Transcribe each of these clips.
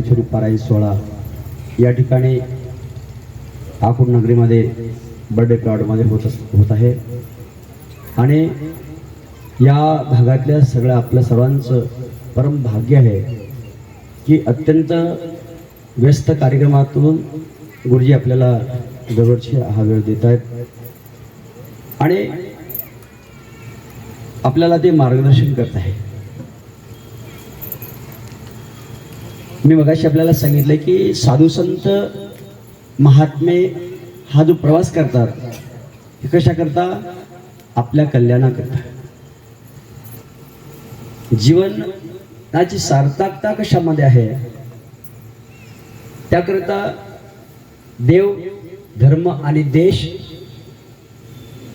ज्ञानेश्वरी पारायण सोहळा या ठिकाणी आकुड नगरीमध्ये बर्थडे क्राऊडमध्ये होत आहे आणि या भागातल्या सगळ्या आपल्या सर्वांचं परम भाग्य आहे की अत्यंत व्यस्त कार्यक्रमातून गुरुजी आपल्याला दरवर्षी हा वेळ देत आहेत आणि आपल्याला ते मार्गदर्शन करत आहे. मी मगाशी आपल्याला सांगितलं की साधू संत महात्मे हा जो प्रवास करतात हे कशा करता? आपल्या कल्याणाकरता. जीवनाची सार्थकता कशामध्ये आहे? त्याकरता देव, धर्म आणि देश,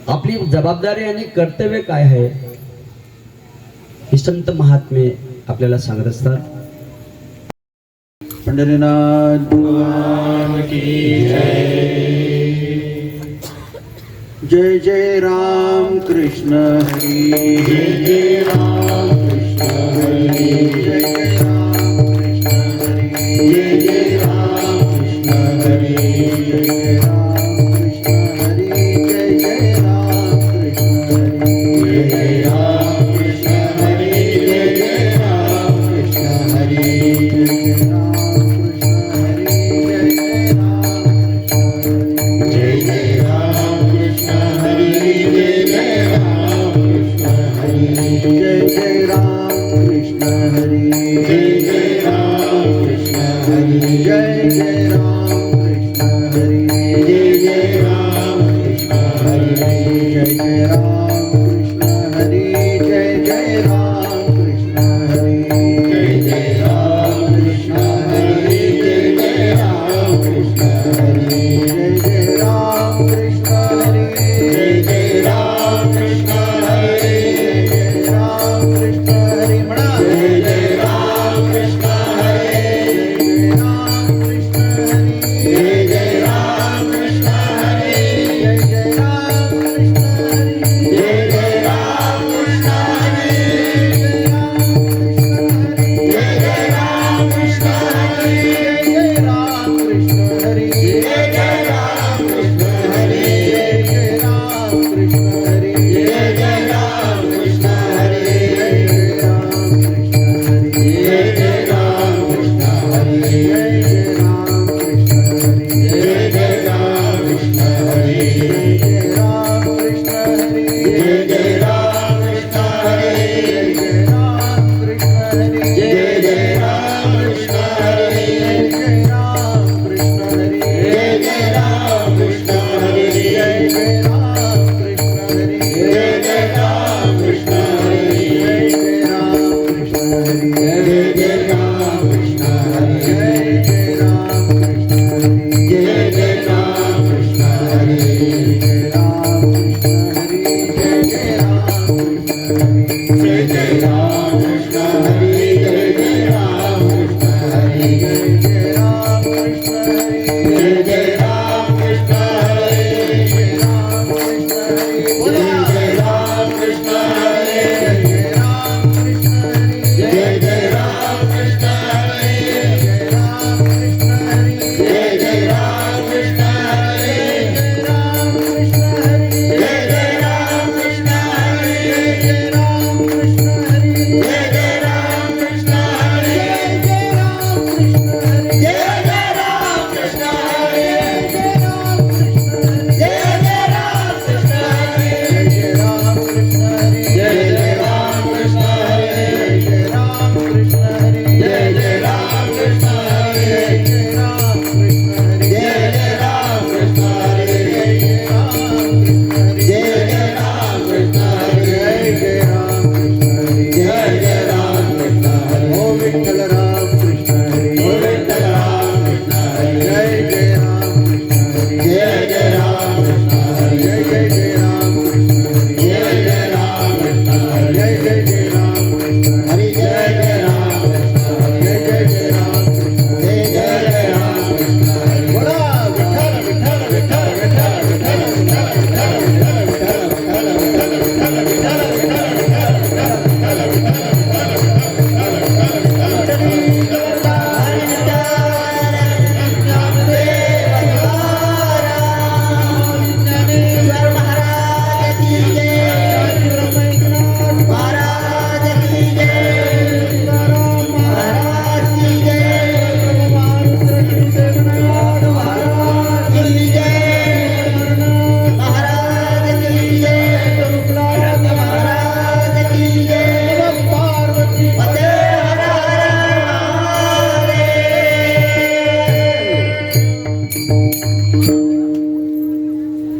आपली जबाबदारी आणि कर्तव्य काय आहे हे संत महात्मे आपल्याला सांगत असतात. पंढरीनाथ भगवान की जय. जय जय राम कृष्ण हरी, जय जय राम कृष्ण हरी, जय जय राम कृष्ण हरी, जय जय राम कृष्ण हरी, जय जय राम कृष्ण हरी, जय जय राम कृष्ण हरी, जय जय राम कृष्ण हरी, जय जय राम कृष्ण हरी, जय जय राम जय जय राम कृष्ण हरी.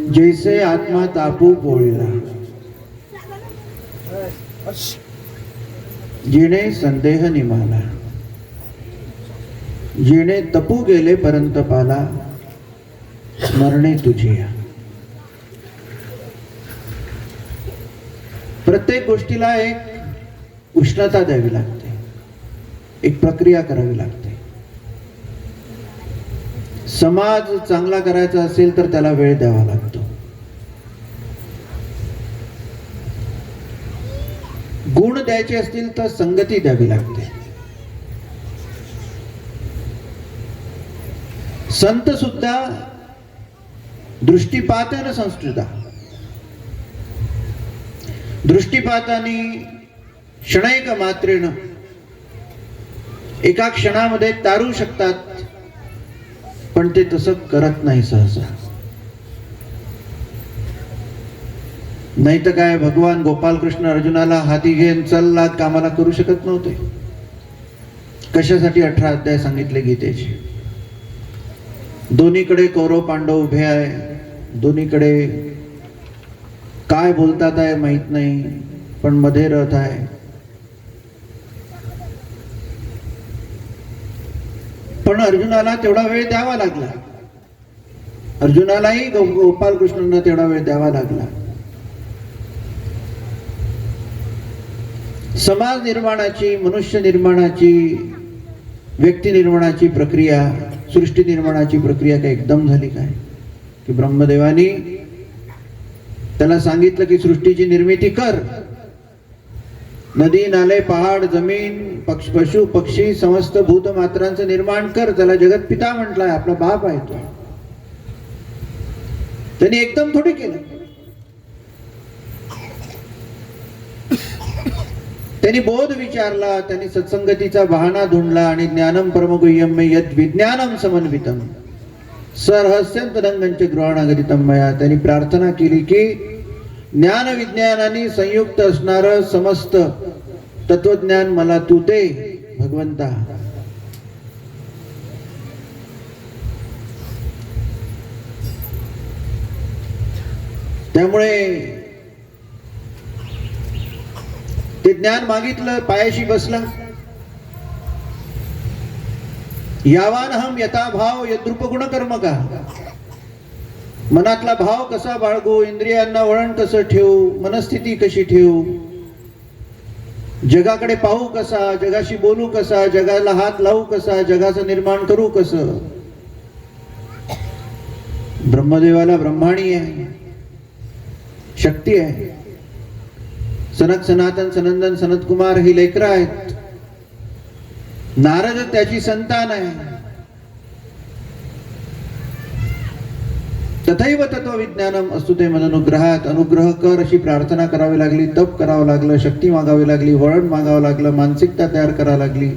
जैसे आत्मा तापू पोळीला, जिने संदेह निमाला, जिने तपू गेले पर्यंत पाला, मरणे तुझी. प्रत्येक गोष्टीला एक उष्णता द्यावी लागते, एक प्रक्रिया करावी लागते. समाज चांगला करायचा असेल तर त्याला वेळ द्यावा लागतो. गुण द्यायचे असतील तर संगती द्यावी लागते. संत सुद्धा दृष्टिपातेन संस्कृता, दृष्टिपाताने क्षणैक मात्रेन एका क्षणामध्ये तारू शकतात, पण ते तसं करत नाही सहसा. नाही तर काय, भगवान गोपालकृष्ण अर्जुनाला हाती घेऊन चल कामाला करू शकत नव्हते. कशासाठी 18 अध्याय सांगितले गीतेचे. दोन्हीकडे कौरव पांडव उभे आहे, दोन्हीकडे काय बोलतात आहे माहित नाही, पण मध्ये रथ आहे. पण अर्जुनाला तेवढा वेळ द्यावा लागला. अर्जुनालाही गोपालकृष्णांना तेवढा वेळ द्यावा लागला. समाज निर्माणाची, मनुष्य निर्माणाची, व्यक्ती निर्माणाची प्रक्रिया, सृष्टी निर्माणाची प्रक्रिया काय एकदम झाली काय? की ब्रह्मदेवानी त्याला सांगितलं की सृष्टीची निर्मिती कर. नदी नाले पहाड जमीन पशु पक्षी समस्त भूतमात्रांचं निर्माण कर. त्याला जगत पिता म्हटलाय, आपला बाप आहे तो. त्यांनी एकदम थोडी केलं. त्यांनी बोध विचारला, त्यांनी सत्संगतीचा बहाणा धुंडला आणि ज्ञानम परमगुह्यम मे यद विज्ञानम समन्वितम सरहस्यंत रंगंच गृहाणागरितम मया. त्यांनी प्रार्थना केली की ज्ञान विज्ञानाने संयुक्त असणारं समस्त तत्वज्ञान मला तू दे भगवंता. त्यामुळे ते ज्ञान मागितलं, पायाशी बसला. यावान हम यथा भाव यद्रूप गुण कर्म का. मनातला भाव कसा बाळगू, इंद्रियांना वळण कसं ठेवू, मनस्थिती कशी ठेवू, जगाकडे पाहू कसा, जगाशी बोलू कसा, जगाला हात लावू कसा, जगाचं निर्माण करू कसं. ब्रह्मदेवाला ब्रह्माणी आहे, शक्ती आहे. सनक सनातन सनंदन सनत कुमार ही लेकरं आहेत. नारद त्याची संतान आहे. तथैव तत्वविज्ञानम असतो ते मदनुग्रहात. अनुग्रह कर अशी प्रार्थना करावी लागली, तप करावं लागलं, शक्ती मागावी लागली, वळण मागावं लागलं, मानसिकता तयार करावी लागली.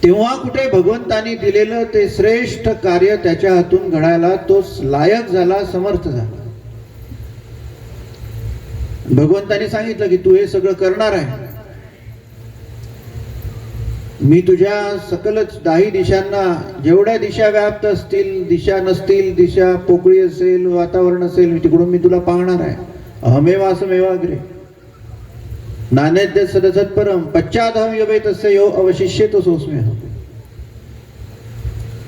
तेव्हा कुठे भगवंतानी दिलेलं ते श्रेष्ठ कार्य त्याच्या हातून घडायला तो लायक झाला, समर्थ झाला. भगवंतानी सांगितलं की तू हे सगळं करणार आहे. मी तुझ्या सकलच 10 दिशांना, जेवढ्या दिशा व्याप्त असतील, दिशा नसतील, दिशा पोकळी असेल, वातावरण असेल, तिकडून मी तुला पाहणार आहे. अहमेवासमेवाग्रे नान्यद्य सदसत्परम पश्चादहम यवे तस्य यो अवशिष्येत सोस्म्यहम्.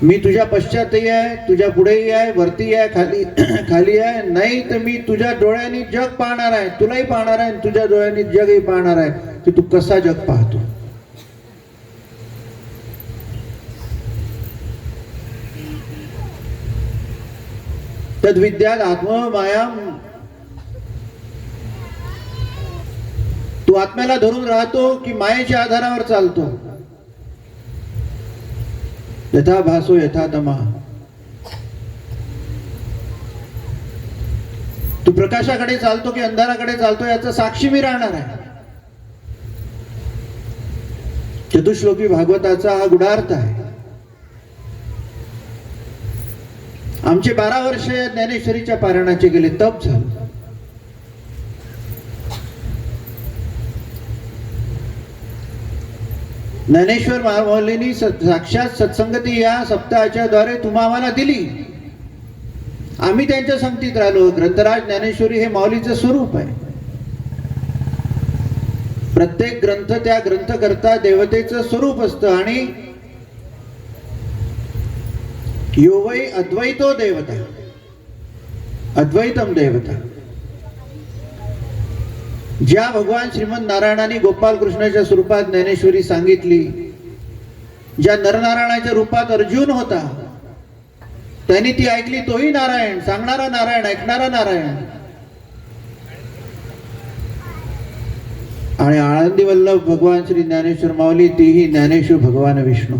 मी तुझ्या पश्चातही आहे, तुझ्या पुढेही आहे, वरती आहे, खाली आहे. नाही तर मी तुझ्या डोळ्यांनी जग पाहणार आहे, तुलाही पाहणार आहे, तुझ्या डोळ्यांनी जगही पाहणार आहे की तू कसा जग पाहतो. तद्विद्यात आत्ममायाम. तू आत्म्याला धरून राहतो की मायेच्या आधारावर चालतो. यथा भासो यथा तमा. तू प्रकाशाकडे चालतो की अंधाराकडे चालतो याचा साक्षी मी राहणार आहे. चतुश्लोकी भागवताचा हा गुढार्थ आहे. आमचे 12 वर्ष ज्ञानेश्वरीच्या पारायणाचे गेले, तप झालं. ज्ञानेश्वर महामौलींनी साक्षात सत्संगती या सप्ताहाच्या द्वारे तुम्हा आम्हाला दिली. आम्ही त्यांच्या संगतीत राहिलो. ग्रंथराज ज्ञानेश्वरी हे माऊलीचं स्वरूप आहे. प्रत्येक ग्रंथ त्या ग्रंथकर्ता देवतेचं स्वरूप असतं. आणि यो वै अद्वैतो देवता, अद्वैतम देवता. ज्या भगवान श्रीमंत नारायणाने गोपाल कृष्णाच्या स्वरूपात ज्ञानेश्वरी सांगितली, ज्या नरनारायणाच्या रूपात अर्जुन होता, त्यांनी ती ऐकली. तोही नारायण, सांगणारा नारायण, ऐकणारा नारायण. आणि आळंदी वल्लभ भगवान श्री ज्ञानेश्वर माऊली, तीही ज्ञानेश्वर भगवान विष्णू.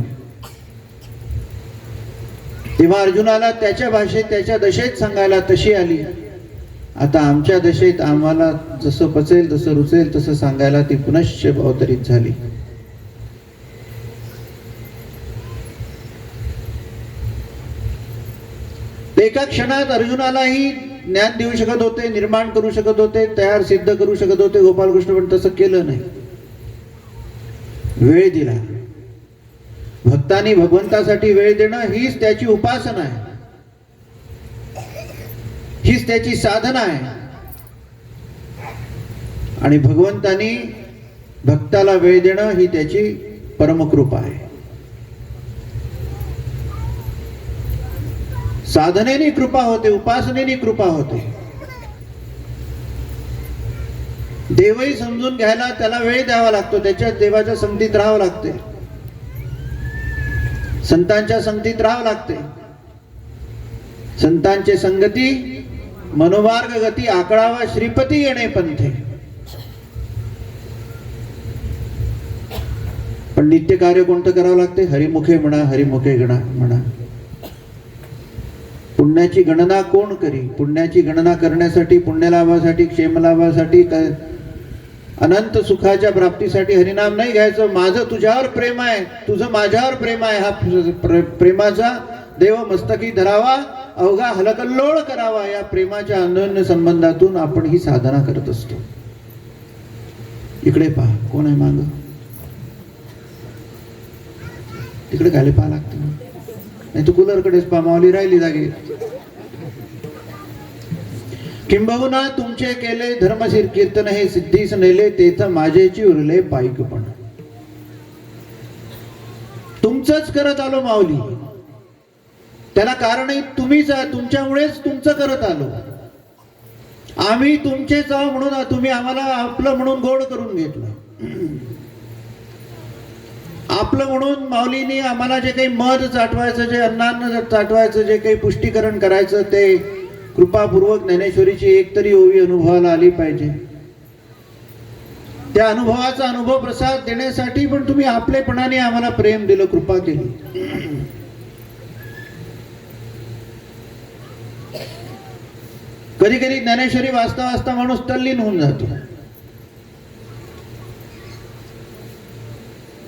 तेव्हा अर्जुनाला त्याच्या भाषेत, त्याच्या दशेत सांगायला तशी आली. आता आमच्या दशेत आम्हाला जसं पचेल, जसं रुचेल तसं सांगायला ती पुनश्च अवतरित झाली. एका क्षणात अर्जुनालाही ज्ञान देऊ शकत होते, निर्माण करू शकत होते, तयार सिद्ध करू शकत होते. गोपालकृष्ण पण तसं केलं नाही, वेळ दिला. भक्तांनी भगवंतासाठी वेळ देणं हीच त्याची उपासना आहे, हीच त्याची साधना आहे. आणि भगवंतानी भक्ताला वेळ देणं ही त्याची परमकृपा आहे. साधनेने कृपा होते, उपासनेने कृपा होते. देवही समजून घ्यायला त्याला वेळ द्यावा लागतो, त्याच्या देवाच्या संगतीत राहावं लागते, संतांच्या संगतीत राहावं लागते. संतांचे संगती मनोमार्ग गती, आकळावा श्रीपती येणे पंथे. पण नित्य कार्य कोणतं करावं लागते? हरिमुखे म्हणा, हरिमुखे म्हणा. पुण्याची गणना कोण करी? पुण्याची गणना करण्यासाठी, पुण्यलाभासाठी, क्षेमलाभासाठी, अनंत सुखाच्या प्राप्तीसाठी हरिनाम नाही घ्यायचं. माझं तुझ्यावर प्रेम आहे, तुझं माझ्यावर प्रेम आहे, हा प्रेमाचा देव मस्तकी धरावा, अवघा हलकल्लोळ करावा. या प्रेमाच्या अन्योन्य संबंधातून आपण ही साधना करत असतो. इकडे पहा, कोण आहे माग? तिकडे खाली पहा लागतं, नाही तू कूलरकडेच पहा. माऊली राहिली जागे. किंबहुना तुमचे केले धर्मशीर कीर्तन, हे सिद्धीस नेले तेथ माझेची उरले पायकपण. तुमचंच करत आलो माऊली, त्याला कारणही तुम्हीच आहे, तुमच्यामुळेच तुमचं करत आलो. आम्ही तुमचेच आहो म्हणून तुम्ही आम्हाला आपलं म्हणून गोड करून घेतलं. आपलं म्हणून माऊलीने आम्हाला जे काही मध चाटवायचं, जे अन्नान्न चाटवायचं, जे काही पुष्टीकरण करायचं, ते कृपापूर्वक ज्ञानेश्वरीची एक तरी ओवी अनुभवाला आली पाहिजे. त्या अनुभवाचा अनुभव प्रसाद देण्यासाठी पण तुम्ही आपलेपणाने आम्हाला प्रेम दिलं, कृपा केली. कधी कधी ज्ञानेश्वरी वाचता वाचता माणूस तल्लीन होऊन जातो.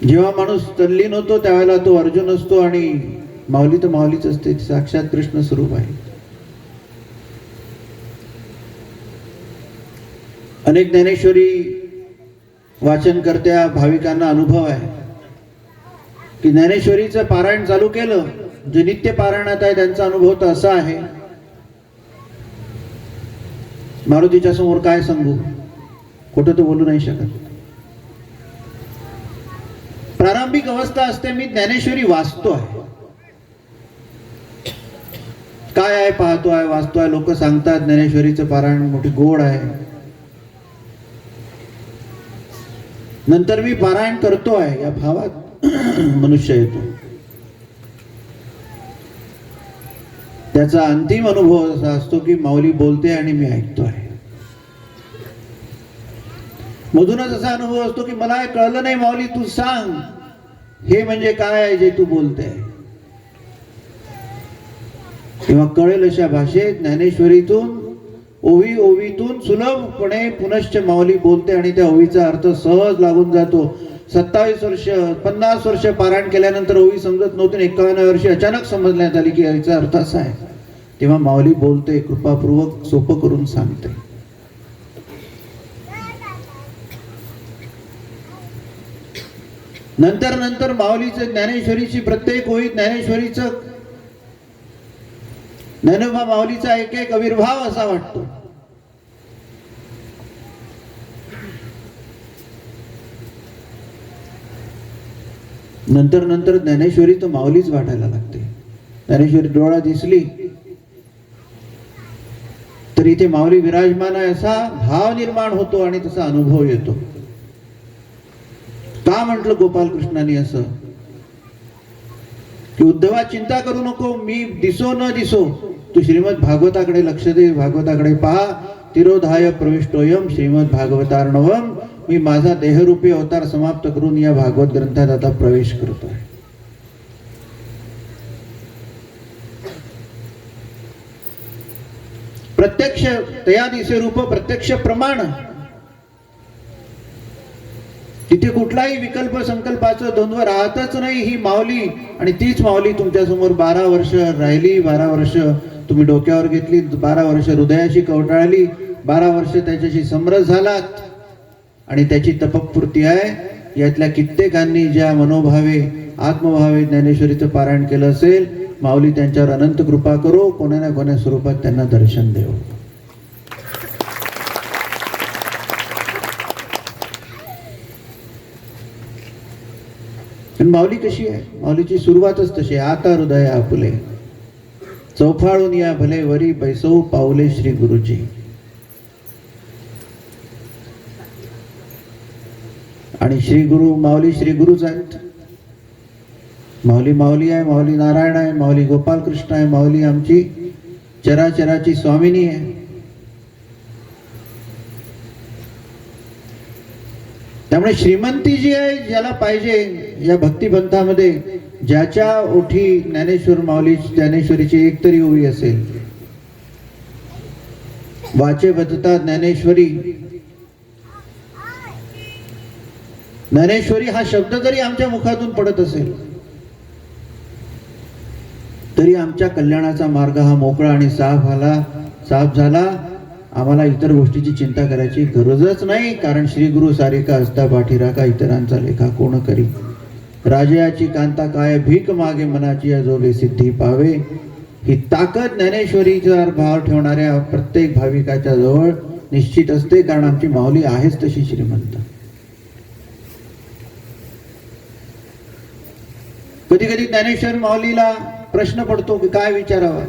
जेव्हा माणूस तल्लीन होतो त्यावेळेला तो अर्जुन असतो आणि माऊली तर माऊलीच असते, साक्षात कृष्ण स्वरूप आहे. अनेक ज्ञानेश्वरी वाचनकर्त्या भाविकांना अनुभव आहे की ज्ञानेश्वरीचं पारायण चालू केलं, जे नित्य पारायणात आहे त्यांचा अनुभव तर असा आहे, मारुतीच्या समोर काय सांगू, खोटं तर बोलू नाही शकत. प्रारंभिक अवस्था असते, मी ज्ञानेश्वरी वाचतोय, काय आहे पाहतोय, वाचतोय, लोक सांगतात ज्ञानेश्वरीचं पारायण मोठी गोड आहे. नंतर मी पारायण करतोय या भावात मनुष्य येतो. त्याचा अंतिम अनुभव असा असतो की माऊली बोलते आणि मी ऐकतोय. मधूनच असा अनुभव असतो की मला कळलं नाही माऊली, तू सांग हे म्हणजे काय आहे जे तू बोलते. तेव्हा कळेल अशा भाषेत ज्ञानेश्वरीतून, ओवी ओवीतून सुलभपणे पुनश्च माऊली बोलते आणि त्या ओवीचा अर्थ सहज लागून जातो. 27 वर्ष 50 वर्ष पारायण केल्यानंतर ओवी समजत नव्हती, 51 वर्षी अचानक समजण्यात आली की याचा अर्थ असा आहे. तेव्हा माऊली बोलते, कृपापूर्वक सोपं करून सांगते. नंतर नंतर माऊलीचं ज्ञानेश्वरीची प्रत्येक ओळी ज्ञानेश्वरीचं ज्ञानोबा माऊलीचा एक एक आविर्भाव असा वाटतो. नंतर नंतर ज्ञानेश्वरी तर माऊलीच वाटायला लागते. ज्ञानेश्वरी डोळा दिसली तर इथे माऊली विराजमान आहे असा भाव निर्माण होतो आणि तसा अनुभव येतो. का म्हटलं गोपालकृष्णाने असं की उद्धवा चिंता करू नको, मी दिसो न दिसो तू श्रीमद भागवताकडे लक्ष दे, भागवताकडे पहा. तिरोधाय प्रविष्टोयम श्रीमद भागवतार्णवम, मी माझा देहरूपी अवतार समाप्त करून या भागवत ग्रंथात आता प्रवेश करतो आहे. प्रत्यक्ष तया दिसे रूप प्रत्यक्ष प्रमाण. तिथे कुठलाही विकल्प संकल्पाचं द्वंद्व राहतच नाही. ही माऊली आणि तीच माऊली तुमच्या समोर 12 वर्ष राहिली, 12 वर्ष तुम्ही डोक्यावर घेतली, 12 वर्ष हृदयाशी कवटाळली, 12 वर्ष त्याच्याशी समरस झालात आणि त्याची तपपूर्ती आहे. यातल्या कित्येकांनी ज्या मनोभावे आत्मभावे ज्ञानेश्वरीचं पारायण केलं असेल, माऊली त्यांच्यावर अनंत कृपा करो, कोणा ना कोणा स्वरूपात त्यांना दर्शन देव. माऊली कशी आहे? माऊलीची सुरुवातच तशी आहे. आता हृदय आपुले चौफाळून या भले वरी बैसऊ पाऊले श्री गुरुजी. आणि श्री गुरु माऊली श्री गुरुच आहेत. माऊली माऊली आहे, माऊली नारायण आहे, माऊली गोपालकृष्ण आहे, माऊली आमची चराचराची स्वामिनी आहे. त्यामुळे श्रीमंती जी आहे ज्याला पाहिजे या भक्तिपंथामध्ये, ज्याच्या ओठी ज्ञानेश्वर माऊली ज्ञानेश्वरीची एक तरी ओवी असेल, वाचे बदता ज्ञानेश्वरी. ज्ञानेश्वरी हा शब्द जरी आमच्या मुखातून पडत असेल तरी आमच्या कल्याणाचा मार्ग हा मोकळा आणि साफ झाला. आम्हाला इतर गोष्टीची चिंता करायची गरजच नाही. कारण श्री गुरु सारिका असता पाठीराखा, इतरांचा लेखा कोण करी. राजयाची कांता काय भीक मागे मनाची अजोगे सिद्धी पावे. ही ताकद ज्ञानेश्वरीचा भाव ठेवणाऱ्या प्रत्येक भाविकाच्या जवळ निश्चित असते. कारण आमची माऊली आहेच तशी श्रीमंत. कधी कधी ज्ञानेश्वर माऊलीला प्रश्न पडतो की काय विचारावा.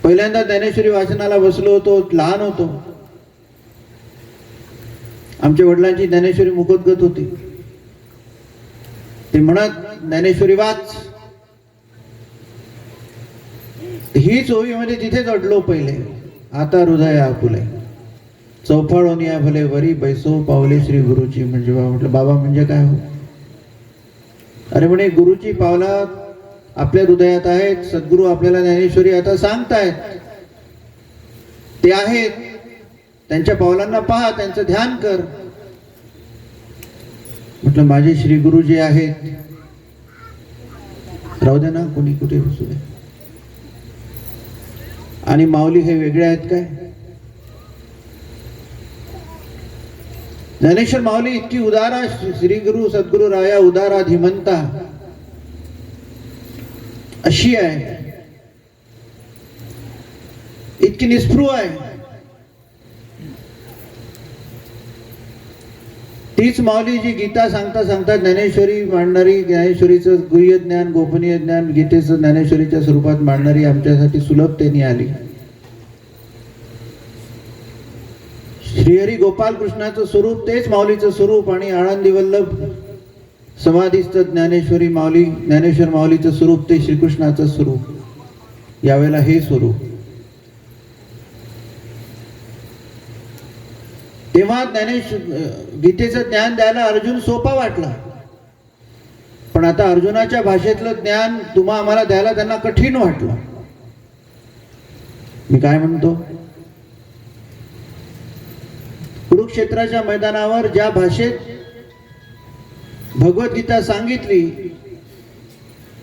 पहिल्यांदा ज्ञानेश्वरी वाचनाला बसलो होतो, लहान होतो. आमच्या वडिलांची ज्ञानेश्वरी मुखोद्गत होती. ते म्हणत ज्ञानेश्वरी वाच. हीच ओवीमध्ये तिथेच अडलो पहिले. आता हृदय आपुले चौफाळून या भले वरी बैसो पावले श्री गुरुची. म्हणजे म्हटलं बाबा म्हणजे काय हो? अरे म्हणे गुरुची पावला आपल्या हृदयात आहेत. सद्गुरू आपल्याला ज्ञानेश्वरी आता सांगतायत. ते आहेत, त्यांच्या पावलांना पहा, त्यांचं ध्यान कर. म्हटलं माझे श्री गुरु जे आहेत राहू दे ना, कोणी कुठे बसू दे. आणि माऊली हे वेगळे आहेत काय? ज्ञानेश्वर माऊली इतकी उदारा, श्री गुरु सद्गुरु राया उदारा धीमंता अशी आहे, इतकी निस्पृह आहे. तीच माऊली जी गीता सांगता सांगता ज्ञानेश्वरी मांडणारी, ज्ञानेश्वरीचं गुह्य ज्ञान, गोपनीय ज्ञान गीतेचं ज्ञानेश्वरीच्या स्वरूपात मांडणारी आमच्यासाठी सुलभतेने आली. श्रीहरी गोपालकृष्णाचं स्वरूप तेच माऊलीचं स्वरूप. आणि आळंदी वल्लभ समाधीस्थ ज्ञानेश्वरी माऊली, ज्ञानेश्वर माऊलीचं स्वरूप ते श्रीकृष्णाचं स्वरूप. यावेळेला हे स्वरूप. तेव्हा गीतेचं ज्ञान द्यायला अर्जुन सोपा वाटला. पण आता अर्जुनाच्या भाषेतलं ज्ञान तुम्हा आम्हाला द्यायला त्यांना कठीण वाटलं. मी काय म्हणतो, कुरुक्षेत्राच्या मैदानावर ज्या भाषेत भगवद्गीता सांगितली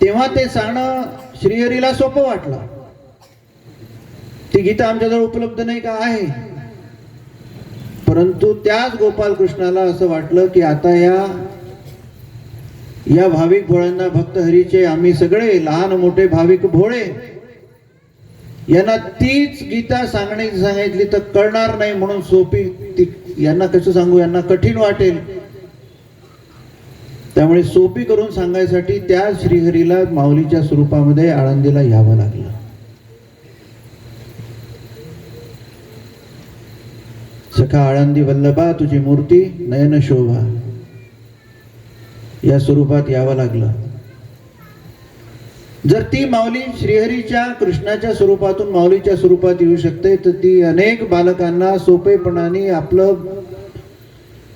तेव्हा ते सांगणं श्रीहरीला सोपं वाटलं. ती गीता आमच्याजवळ उपलब्ध नाही का? आहे. परंतु त्याच गोपालकृष्णाला असं वाटलं की आता या या भाविक भोळ्यांना, भक्त हरीचे आम्ही सगळे लहान मोठे भाविक भोळे यांना तीच गीता सांगितली तर कळणार नाही म्हणून सोपी यांना कसं सांगू, यांना कठीण वाटेल, त्यामुळे सोपी करून सांगायसाठी त्या श्रीहरीला माऊलीच्या स्वरूपामध्ये आळंदीला यावं लागलं. सखा आळंदी वल्लभा तुझी मूर्ती नयन शोभा या स्वरूपात यावं लागलं. जर ती माऊली श्रीहरीच्या कृष्णाच्या स्वरूपातून माऊलीच्या स्वरूपात येऊ शकते तर ती अनेक बालकांना सोपेपणाने आपलं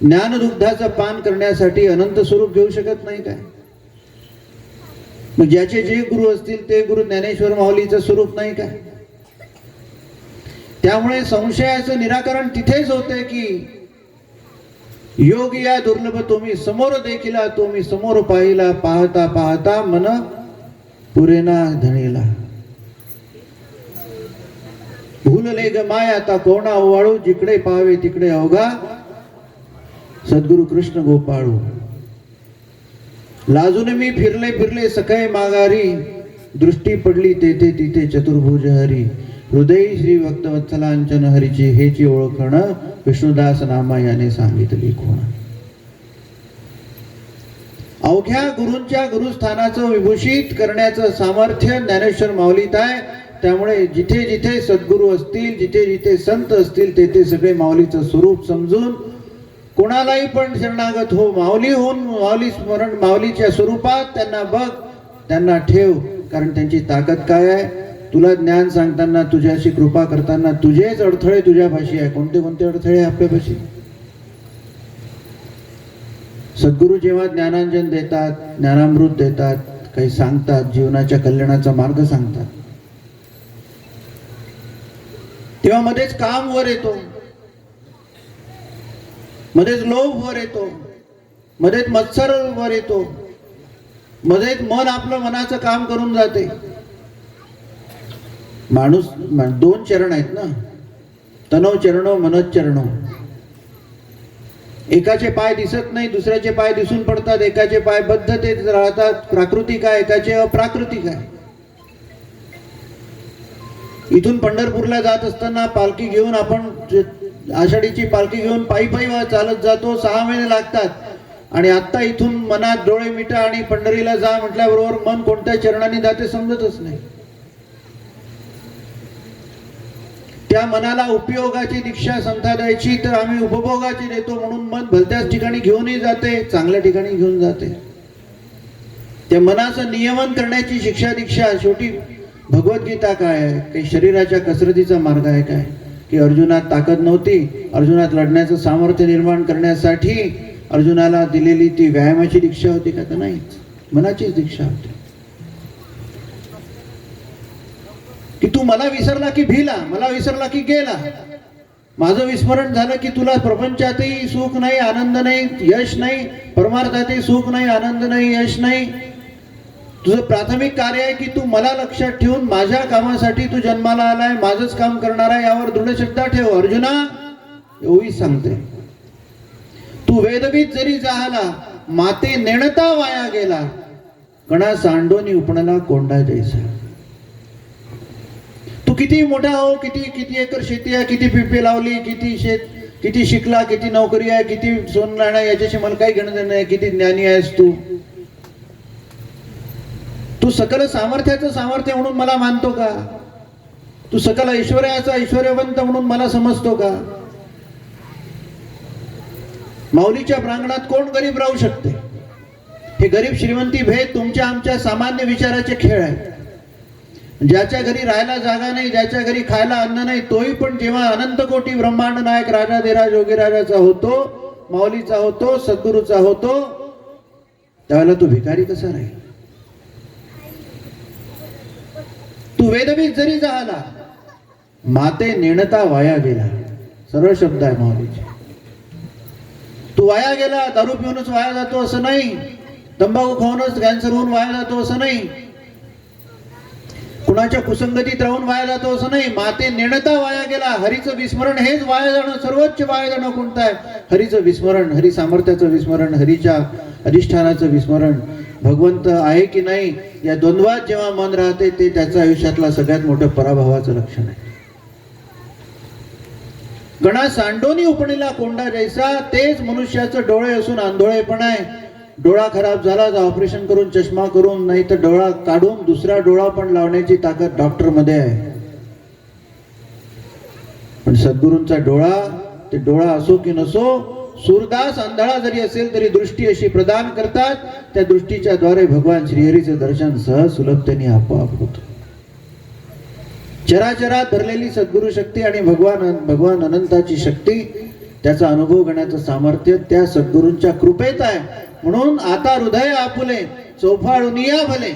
ज्ञानदुग्धाचं पान करण्यासाठी अनंत स्वरूप घेऊ शकत नाही काय? मग ज्याचे जे गुरु असतील ते गुरु ज्ञानेश्वर माऊलीचं स्वरूप नाही काय? त्यामुळे संशयाचं निराकरण तिथेच होते की योग या दुर्लभ तुम्ही समोर देखिला, तुम्ही समोर पाहिला, पाहता पाहता मन पुरेना धणीला. भूलले ग माय आता कोणा ओवाळू, जिकडे पाहावे तिकडे अवघा सद्गुरु कृष्ण गोपाळू. लाजून मी फिरले फिरले सखय माघारी, दृष्टी पडली तेथे तिथे चतुर्भुज हरी. हृदय श्री भक्तवत्सलांचन हरीची हेची ओळखण, विष्णुदास नामा याने सांगितली कोण. अवघ्या गुरूंच्या गुरुस्थानाचं विभूषित करण्याचं सामर्थ्य ज्ञानेश्वर माऊलीत आहे. त्यामुळे जिथे जिथे सद्गुरू असतील, जिथे जिथे संत असतील, तेथे सगळे माऊलीचं स्वरूप समजून कोणालाही पण शरणागत हो, माऊली होऊन माऊली स्मरण, माऊलीच्या स्वरूपात त्यांना बघ, त्यांना ठेव. कारण त्यांची ताकद काय आहे? तुला ज्ञान सांगताना, तुझ्याशी कृपा करताना तुझेच अडथळे तुझ्यापाशी आहे. कोणते कोणते अडथळे आपल्यापाशी? सद्गुरू जेव्हा ज्ञानांजन देतात, ज्ञानामृत देतात, काही सांगतात, जीवनाच्या कल्याणाचा मार्ग सांगतात, तेव्हा मध्येच काम वर येतो, मध्येच लोभ वर येतो, मध्येच मत्सर वर येतो, मध्येच मन आपलं मनाचं काम करून जाते. माणूस दोन चरण आहेत ना, तनव चरणो मनोज चरणो. एकाचे पाय दिसत नाही, दुसऱ्याचे पाय दिसून पडतात. एकाचे पाय बद्धतेत राहतात, प्राकृतिक आहे, एकाचे अप्राकृतिक आहे. इथून पंढरपूरला जात असताना पालखी घेऊन आपण, आषाढीची पालखी घेऊन पायी पायी चालत जातो, 6 महिने लागतात. आणि आता इथून मनात डोळे मिटा आणि पंढरीला जा म्हटल्याबरोबर मन कोणत्या चरणाने जाते समजतच नाही. त्या मनाला उपयोगाची दीक्षा संथा द्यायची तर आम्ही उपभोगाची देतो, म्हणून मन भलत्याच ठिकाणी घेऊनही जाते, चांगल्या ठिकाणी घेऊन जाते. त्या मनाचं नियमन करण्याची शिक्षा दीक्षा. शेवटी भगवद्गीता काय आहे? काही शरीराच्या कसरतीचा मार्ग आहे काय? की अर्जुनात ताकद नव्हती, अर्जुनात लढण्याचं सामर्थ्य निर्माण करण्यासाठी अर्जुनाला दिलेली ती व्यायामाची दीक्षा होती का? तर नाहीच, मनाचीच दीक्षा होती. की तू मला विसरला की भिला, मला विसरला की गेला. माझं विस्मरण झालं की तुला प्रपंचातही सुख नाही, आनंद नाही, यश नाही, परमार्थातही सुख नाही, आनंद नाही, यश नाही. तुझं प्राथमिक कार्य आहे की तू मला लक्षात ठेवून माझ्या कामासाठी तू जन्माला आलाय, माझंच काम करणार आहे, यावर दृढ श्रद्धा ठेव. अर्जुना एवढीच सांगते. तू वेदवीत जरी जाहला, माते नेणता वाया गेला, कणा सांडोनी उपणला कोंडा जैसा. तू किती मोठा हो, किती एकर शेती आहे, किती पिपे लावली, किती शिकला, किती नोकरी आहे, किती सोनं आहे, याच्याशी मला काही घेणं देणं नाही. किती ज्ञानी आहेस तू सकल सामर्थ्याचं सामर्थ्य म्हणून मला मानतो का? तू सकल ऐश्वर्याचा ऐश्वर्यवंत म्हणून मला समजतो का? माऊलीच्या प्रांगणात कोण गरीब राहू शकते? हे गरीब श्रीमंती भेद तुमच्या आमच्या सामान्य विचाराचे खेळ आहेत. ज्याच्या घरी राहायला जागा नाही, ज्याच्या घरी खायला अन्न नाही, तोही पण जेव्हा अनंत कोटी ब्रह्मांड नायक राजाधिराज योगीराजाचा होतो, माऊलीचा होतो, सद्गुरूचा होतो, त्यावेळेला तो भिकारी कसा राहील? तू वेदवीत जरी झाला, माते नेणता वाया गेला. सरळ शब्द आहे माऊलीचे. तू वाया गेला, दारू पिऊनच वाया जातो असं नाही, तंबाखू खाऊनच कॅन्सर होऊन वाया जातो असं नाही, कुणाच्या कुसंगतीत राहून वाया जातो असं नाही. माते नेणता वाया गेला. हरीचं विस्मरण हेच वाया जाणं, सर्वोच्च वाया जाणं कोणतं आहे? हरीचं विस्मरण, हरी सामर्थ्याचं विस्मरण, हरीच्या अधिष्ठानाचं विस्मरण, भगवंत आहे की नाही या द्वंद्वात जेव्हा मन राहते ते त्याच्या आयुष्यातला सगळ्यात मोठं पराभवाचं लक्षण आहे. गणा सांडोनी उपणीला कोंडा जैसा, तेच मनुष्याचं डोळे असून आंधळे पण आहे. डोळा खराब झाला तर ऑपरेशन करून चष्मा करून, नाही तर डोळा काढून दुसरा डोळा पण लावण्याची ताकद डॉक्टर मध्ये आहे. पण सद्गुरूंचा डोळा, ते डोळा असो की नसो, सूरदास आंधळा जरी असेल तरी दृष्टी अशी प्रदान करतात, त्या दृष्टीच्या द्वारे भगवान श्रीहरीचे दर्शन सहज सुलभतेने आपोआप होतं. चराचरात भरलेली सद्गुरु शक्ती आणि भगवान अनंताची शक्ती, त्याचा अनुभव घेण्याचं सामर्थ्य त्या सद्गुरूंच्या कृपेत आहे. म्हणून आता हृदय आपुले चौफाळुनिया भले.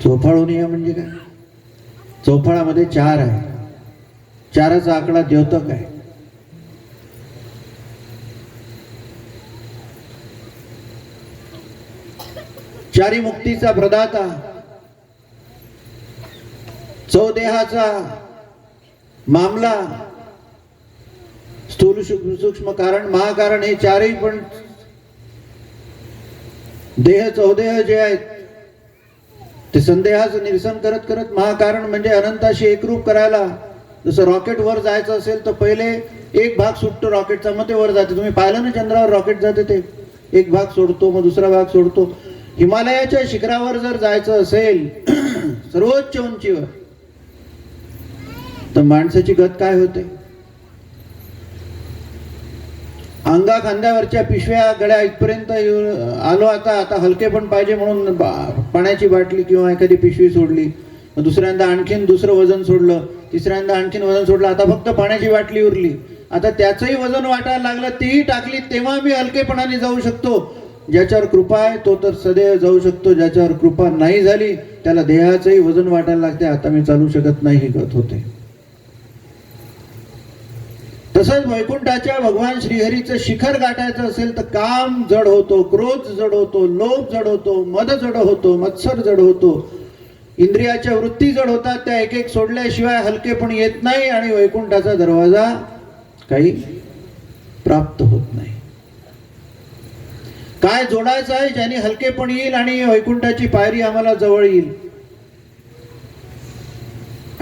चौफाळुनिया म्हणजे काय? चौफाळामध्ये 4 आहे. 4चा आकडा द्योतक आहे. चारी मुक्तीचा प्रदाता, चौदेहाचा मामला, स्थूल सूक्ष्म कारण महाकारण, हे चारही पण देह चौदेह जे आहेत ते संदेहाचं निरसन करत करत महाकारण म्हणजे अनंताशी एकरूप करायला. जसं रॉकेट वर जायचं असेल तर पहिले एक भाग सुटतो रॉकेटचा, मग ते वर जाते. तुम्ही पाहिलं ना चंद्रावर रॉकेट जाते, ते एक भाग सोडतो मग दुसरा भाग सोडतो. हिमालयाच्या शिखरावर जर जायचं असेल सर्वोच्च उंचीवर, तर माणसाची गत काय होते? अंगा खांद्यावरच्या पिशव्या गळ्या इथपर्यंत आलो. आता हलके पण पाहिजे म्हणून पाण्याची बाटली किंवा एखादी पिशवी सोडली, मग दुसऱ्यांदा आणखीन दुसरं वजन सोडलं, तिसऱ्यांदा आणखीन वजन सोडलं, आता फक्त पाण्याची बाटली उरली. आता त्याचंही वजन वाटायला लागलं, तीही टाकली, तेव्हा मी हलकेपणाने जाऊ शकतो. ज्याच्यावर कृपा आहे तो तर सदैव जाऊ शकतो, ज्याच्यावर कृपा नाही झाली त्याला देहाचंही वजन वाटायला लागते, आता मी चालू शकत नाही, ही गत होते. तसंच वैकुंठाच्या भगवान श्रीहरीचं शिखर गाठायचं असेल तर काम जड होतो, क्रोध जड होतो, लोभ जड होतो, मद जड होतो, मत्सर जड होतो, इंद्रियाच्या वृत्ती जड होतात. त्या एक एक सोडल्याशिवाय हलके पण येत नाही आणि वैकुंठाचा दरवाजा काही प्राप्त होत नाही. काय जोडायचं आहे ज्याने हलके पण येईल आणि वैकुंठाची पायरी आम्हाला जवळ येईल,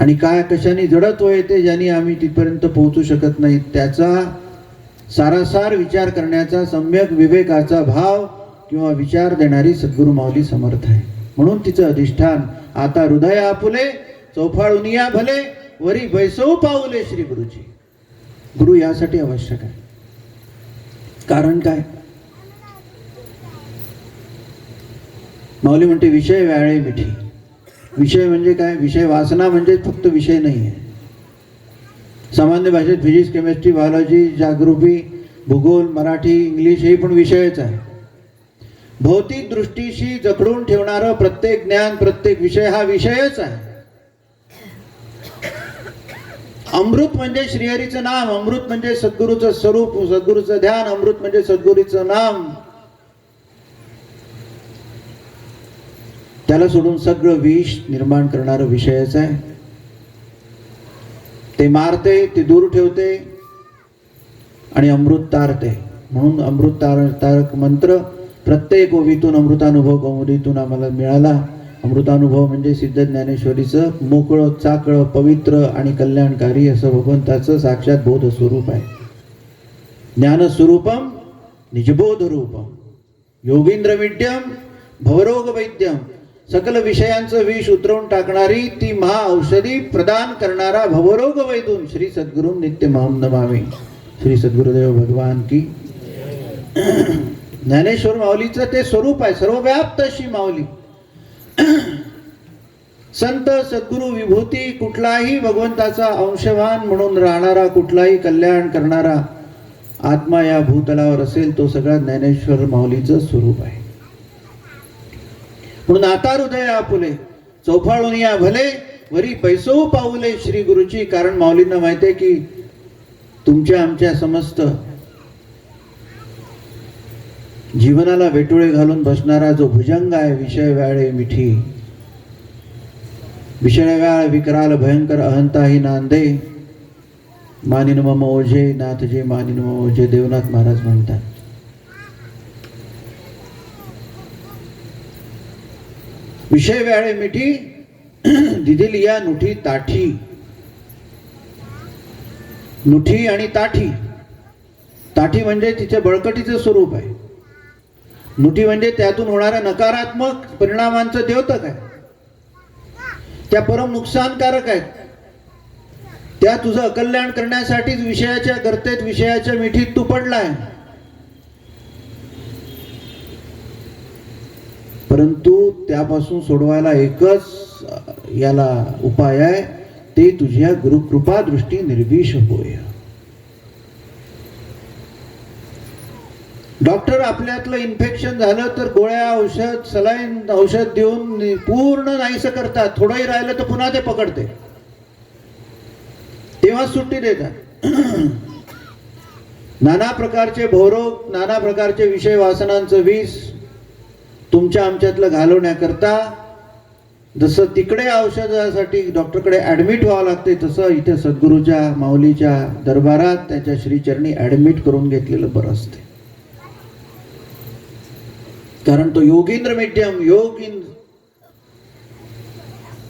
आणि काय कशाने जडत्व येते ज्याने आम्ही तिथपर्यंत पोहोचू शकत नाही, त्याचा सारासार विचार करण्याचा सम्यक विवेकाचा भाव किंवा विचार देणारी सद्गुरु माऊली समर्थ आहे. म्हणून तिचं अधिष्ठान आता हृदय आपुले चौफाळुनिया भले, वरी बैसऊ पाऊले श्री गुरुजी. गुरु यासाठी आवश्यक आहे. कारण काय? माऊली म्हणते विषय व्याळे मिठी. विषय म्हणजे काय? विषय वासना म्हणजे फक्त विषय नाही आहे. सामान्य भाषेत फिजिक्स, केमिस्ट्री, बायोलॉजी, जागृती, भूगोल, मराठी, इंग्लिश हे पण विषयच आहे. भौतिक दृष्टीशी जखडून ठेवणारं प्रत्येक ज्ञान, प्रत्येक विषय हा विषयच आहे. अमृत म्हणजे श्रीहरीचं नाम, अमृत म्हणजे सद्गुरूचं स्वरूप, सद्गुरूचं ध्यान, अमृत म्हणजे सद्गुरूचं नाम. त्याला सोडून सगळं विष निर्माण करणारं विषयच आहे. ते मारते, ते दूर ठेवते आणि अमृत तारते. म्हणून अमृत तारक मंत्र प्रत्येक ओवीतून अमृतानुभव कौमुदीतून आम्हाला मिळाला. अमृतानुभव म्हणजे सिद्ध ज्ञानेश्वरीचं मोकळं, चाकळं, पवित्र आणि कल्याणकारी असं भगवंताचं साक्षात बोध स्वरूप आहे. ज्ञानस्वरूपम निजबोध रूपम योगींद्र विद्यम भवरोग वैद्यम. सकल विषयांचं विष उतरवून टाकणारी ती महाऔषधी प्रदान करणारा भवरोग वैदून श्री सद्गुरू नित्य महम नमामि. श्री सद्गुरुदेव भगवान की. ज्ञानेश्वर माऊलीचं ते स्वरूप आहे, सर्वव्याप्त अशी माऊली. संत सद्गुरु विभूती, कुठलाही भगवंताचा अंशवान म्हणून राहणारा, कुठलाही कल्याण करणारा आत्मा या भूतलावर असेल तो सगळा ज्ञानेश्वर माऊलीचं स्वरूप आहे. म्हणून आता हृदय आपुले चौफाळुनिया भले, वरी पैसो पाऊले श्री गुरुची. कारण माऊलींना माहिती आहे की तुमच्या आमच्या समस्त जीवनाला वेटोळे घालून बसणारा जो भुजंग आहे, विषय व्याळे मिठी, विषय व्याळ विकराल भयंकर अहंता ही नांदे, मानिन मम ओझे नाथ जे मानिन मम ओझे. देवनाथ महाराज म्हणतात विषय व्याळे मिठी दिदिली या नुठी ताठी. नुठी आणि ताठी. ताठी म्हणजे तिचे बळकटीचं स्वरूप आहे. नुठी म्हणजे त्यातून होणाऱ्या नकारात्मक परिणामांचं द्योतक आहे. त्या परम नुकसानकारक आहेत. त्या तुझं अकल्याण करण्यासाठीच विषयाच्या गर्तेत विषयाच्या मिठीत तू पडलाय. परंतु त्यापासून सोडवायला एकच याला उपाय आहे, ते तुझ्या गुरुकृपा दृष्टी निर्विष होय. डॉक्टर आपल्यातलं इन्फेक्शन झालं तर गोळ्या औषध सलाईन औषध देऊन पूर्ण नाहीसं करतात. थोडंही राहिलं तर पुन्हा ते पकडते, तेव्हा सुट्टी देतात. नाना प्रकारचे भवरोग, नाना प्रकारचे विषय वासनांचं विष तुमच्या आमच्यातलं घालवण्याकरता जसं तिकडे औषधासाठी डॉक्टरकडे ऍडमिट व्हावं लागते, तसं इथे सद्गुरूच्या माऊलीच्या दरबारात त्याच्या श्रीचरणी ऍडमिट करून घेतलेलं बरं असते. कारण तो योगींद्र मीडियम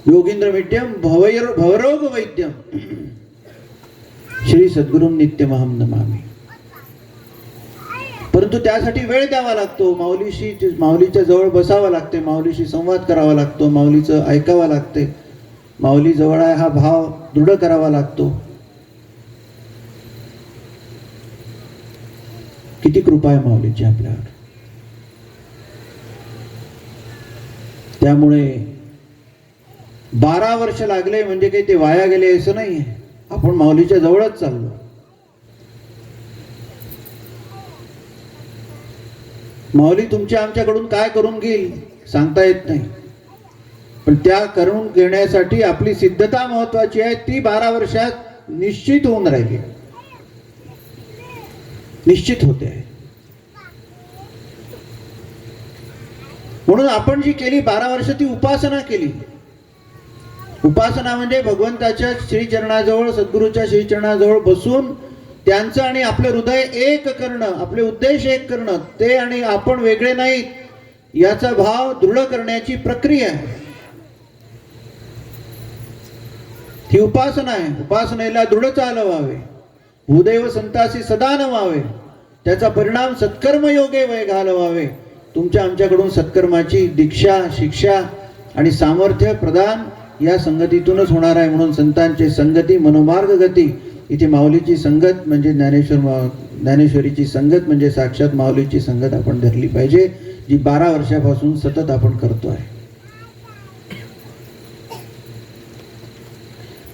योगींद्र मीडियम भवरोग वैद्यम श्री सद्गुरू नित्यमहं नमामि. परंतु त्यासाठी वेळ द्यावा लागतो. माऊलीच्या जवळ बसावं लागते, माऊलीशी संवाद करावा लागतो, माऊलीचं ऐकावं लागते, माऊली जवळ आहे हा भाव दृढ करावा लागतो. किती कृपा आहे माऊलीची आपल्यावर. त्यामुळे 12 वर्ष लागले म्हणजे काही ते वाया गेले असं नाही. आपण माऊलीच्या जवळच चाललो. माऊली तुमच्या आमच्याकडून काय करून घेईल सांगता येत नाही, पण त्या करून घेण्यासाठी आपली सिद्धता महत्वाची आहे. ती 12 वर्षात निश्चित होऊन राहिली, निश्चित होते आहे. म्हणून आपण जी केली 12 वर्ष ती उपासना केली. उपासना म्हणजे भगवंताच्या श्रीचरणाजवळ, सद्गुरूच्या श्रीचरणाजवळ बसून त्यांचं आणि आपले हृदय एक करणं, आपले उद्देश एक करणं, ते आणि आपण वेगळे नाहीत याचा भाव दृढ करण्याची प्रक्रिया आहे. ही उपासना आहे. उपासनेला दृढ चालवावे, भूदेव संतासी सदा नमावे, त्याचा परिणाम सत्कर्म योगे वय घालवावे. तुमच्या आमच्याकडून सत्कर्माची दीक्षा, शिक्षा आणि सामर्थ्य प्रदान या संगतीतूनच होणार आहे. म्हणून संतांची संगती मनोमार्ग गती. इथे माऊलीची संगत म्हणजे ज्ञानेश्वरीची संगत म्हणजे साक्षात माऊलीची संगत आपण धरली पाहिजे, जी 12 वर्षापासून सतत आपण करतोय.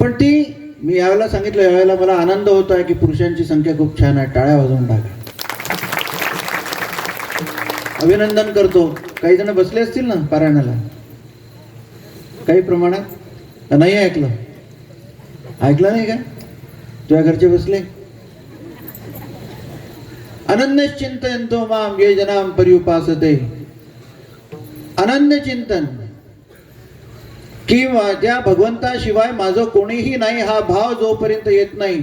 पण ती मी यावेळेला सांगितलं, यावेळेला मला आनंद होत आहे की पुरुषांची संख्या खूप छान आहे. टाळ्या वाजवून टाका, अभिनंदन करतो. काही जण बसले असतील ना पारायणाला, काही प्रमाणात. नाही ऐकलं नाही का? तुझ्या घरचे बसले. अनन्य चिंतयन्तो माम ये जनाम पर्युपासते. अनन्य चिंतन की त्या भगवंताशिवाय माझं कोणीही नाही हा भाव जोपर्यंत येत नाही,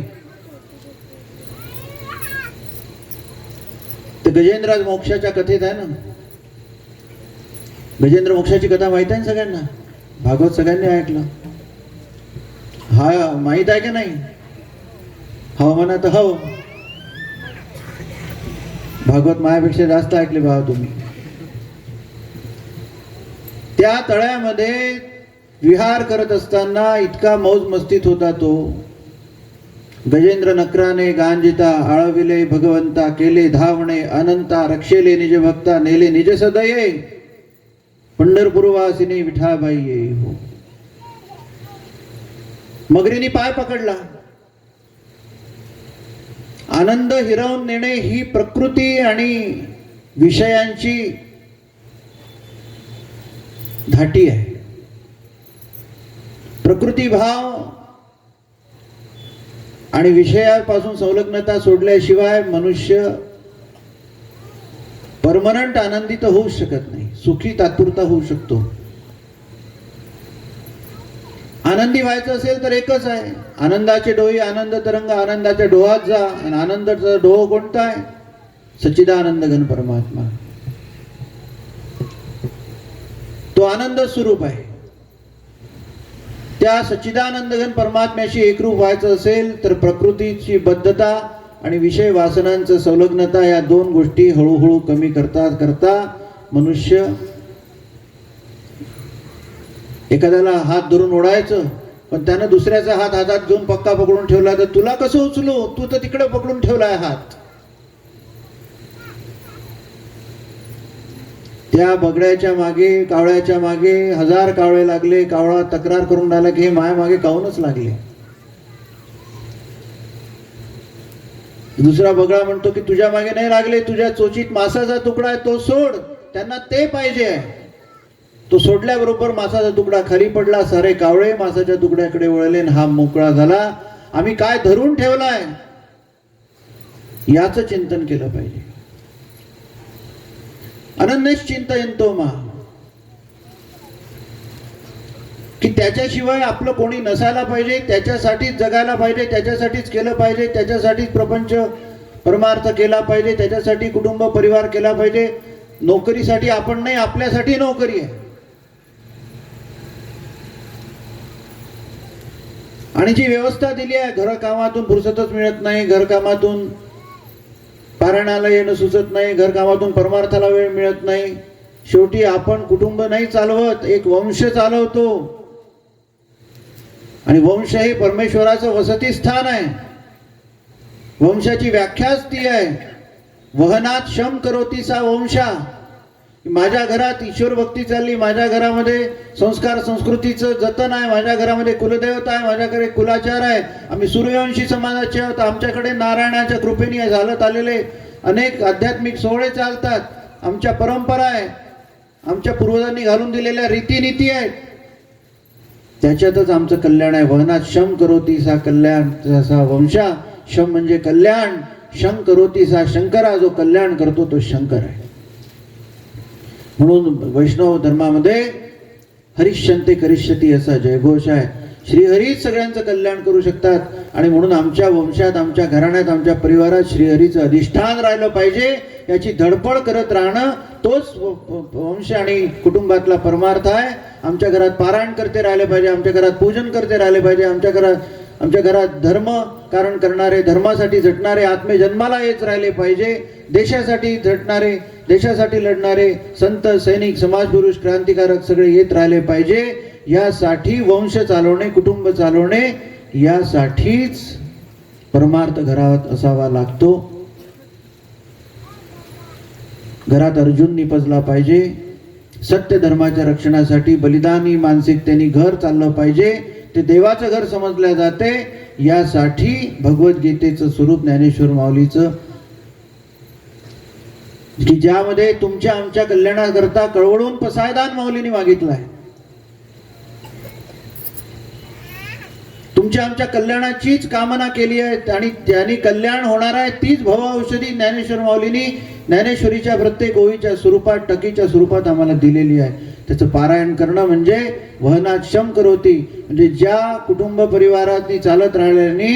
ते गजेंद्र मोक्षाच्या कथेत आहे ना. गजेंद्र मोक्षाची कथा माहित आहे ना सगळ्यांना, भागवत सगळ्यांनी ऐकलं. हा माहित आहे की नाही? हवामानात हव. भागवत मायापेक्षा जास्त ऐकले भाव तुम्ही. त्या तळ्यामध्ये विहार करत असताना इतका मौज मस्तीत होता तो. गजेंद्र नक्राने गांजिता आळविले भगवंता, केले धावणे अनंता, रक्षेले निज भक्ता, नेले निज सदये, पंढरपूरवासिनी विठाबाई ये हो. मगरीने पाय पकडला. आनंद हिरावून नेणे ही प्रकृती आणि विषयांची धाटी आहे. प्रकृती भाव आणि विषयापासून संलग्नता सोडल्याशिवाय मनुष्य परमनंट आनंदित होऊ शकत नाही. सुखी तात्पुरता होऊ शकतो. आनंदी व्हायचं असेल तर एकच आहे, आनंदाचे डोई आनंद तरंग, आनंदाच्या डोहात जा. आणि आनंदाचा डोह कोणता आहे? सच्चिदानंद घन परमात्मा. तो आनंद स्वरूप आहे. त्या सच्चिदानंद घन परमात्म्याशी एकरूप व्हायचं असेल तर प्रकृतीची बद्धता आणि विषय वासनांचं संलग्नता या दोन गोष्टी हळूहळू कमी करता मनुष्य एखाद्याला हात धरून ओढायचं, पण त्यानं दुसऱ्याचा हात हातात घेऊन पक्का पकडून ठेवला तर तुला कसं उचलू, तू तर तिकडे पकडून ठेवलाय हात. त्या बगड्याच्या मागे, कावळ्याच्या मागे 1000 कावळे लागले. कावळा तक्रार करून राहिला की हे माया मागे काहूनच लागले. दुसरा बगळा म्हणतो की तुझ्या मागे नाही लागले, तुझ्या चोचीत मासाचा तुकडा आहे तो सोड, त्यांना ते पाहिजे. तो सोडल्याबरोबर मासाचा तुकडा खाली पडला. सारे कावळे मासाच्या तुकड्याकडे वळले, हा मोकळा झाला. आम्ही काय धरून ठेवलाय याचं चिंतन केलं पाहिजे. अनन्यच चिंतयन्तो मा, की त्याच्याशिवाय आपलं कोणी नसायला पाहिजे, त्याच्यासाठीच जगायला पाहिजे, त्याच्यासाठीच केलं पाहिजे, त्याच्यासाठीच प्रपंच परमार्थ केला पाहिजे, त्याच्यासाठी कुटुंब परिवार केला पाहिजे. नोकरीसाठी आपण नाही, आपल्यासाठी नोकरी आहे. आणि जी व्यवस्था दिली आहे, घरकामातून फुरसतच मिळत नाही, घरकामातून पारायणाला येणं सुचत नाही, घरकामातून परमार्थाला वेळ मिळत नाही. शेवटी आपण कुटुंब नाही चालवत, एक वंश चालवतो. आणि वंश हे परमेश्वराचं वसती स्थान आहे. वंशाची व्याख्याच ती आहे, वहनात शम करोती सा वंशा. माझ्या घरात ईश्वर भक्ती चालली, माझ्या घरामध्ये संस्कार संस्कृतीचं जतन आहे, माझ्या घरामध्ये कुलदेवता आहे, माझ्याकडे कुलाचार आहे, आम्ही सूर्यवंशी समाजाचे आहोत, आमच्याकडे नारायणाच्या कृपेने झालत आलेले अनेक आध्यात्मिक सोहळे चालतात, आमच्या परंपरा आहे, आमच्या पूर्वजांनी घालून दिलेल्या रीतिनीती आहेत, त्याच्यातच आमचं कल्याण आहे. वहनात शम करोती सा कल्याण सा वंशा. शम म्हणजे कल्याण, शम करोती सा शंकरा. जो कल्याण करतो तो शंकर आहे. म्हणून वैष्णव धर्मामध्ये हरिश्चंते करिष्यती असा जयघोष आहे. श्रीहरीच सगळ्यांचं कल्याण करू शकतात. आणि म्हणून आमच्या वंशात, आमच्या घराण्यात, आमच्या परिवारात श्रीहरीचं अधिष्ठान राहिलं पाहिजे, याची धडपड करत राहणं, तोच वंश आणि कुटुंबातला परमार्थ आहे. आमच्या घरात पारायण करते राहिले पाहिजे, आमच्या घरात पूजन करते राहिले पाहिजे, आमच्या घरात धर्म कारण करणारे, धर्मासाठी झटणारे आत्मे जन्माला येत राहिले पाहिजे. देशासाठी झटणारे, देशासाठी लढणारे संत, सैनिक, समाजपुरुष, क्रांतिकारक सगळे येत राहिले पाहिजे. यासाठी वंश चालवणे, कुटुंब चालवणे, यासाठीच परमार्थ घरात असावा लागतो. घरात अर्जुन निपजला पाहिजे. सत्य धर्माच्या रक्षणासाठी बलिदानी मानसिकतेने घर चाललं पाहिजे. ते देवाचं घर समजल्या जाते. यासाठी भगवद्गीतेचं स्वरूप ज्ञानेश्वर माऊलीचं, की ज्यामध्ये तुमच्या आमच्या कल्याणाकरता कळवळून पसायदान माऊलीने मागितलं आहे. तुमच्या आमच्या कल्याणाचीच कामना केली आहे आणि त्यांनी कल्याण होणार आहे तीच भव औषधी ज्ञानेश्वर माऊलींनी ज्ञानेश्वरीच्या प्रत्येक ओळीच्या स्वरूपात, टकीच्या स्वरूपात आम्हाला दिलेली आहे. त्याचं पारायण करणं म्हणजे वहनात शम करोती, म्हणजे ज्या कुटुंब परिवारातनी चालत राहिल्याने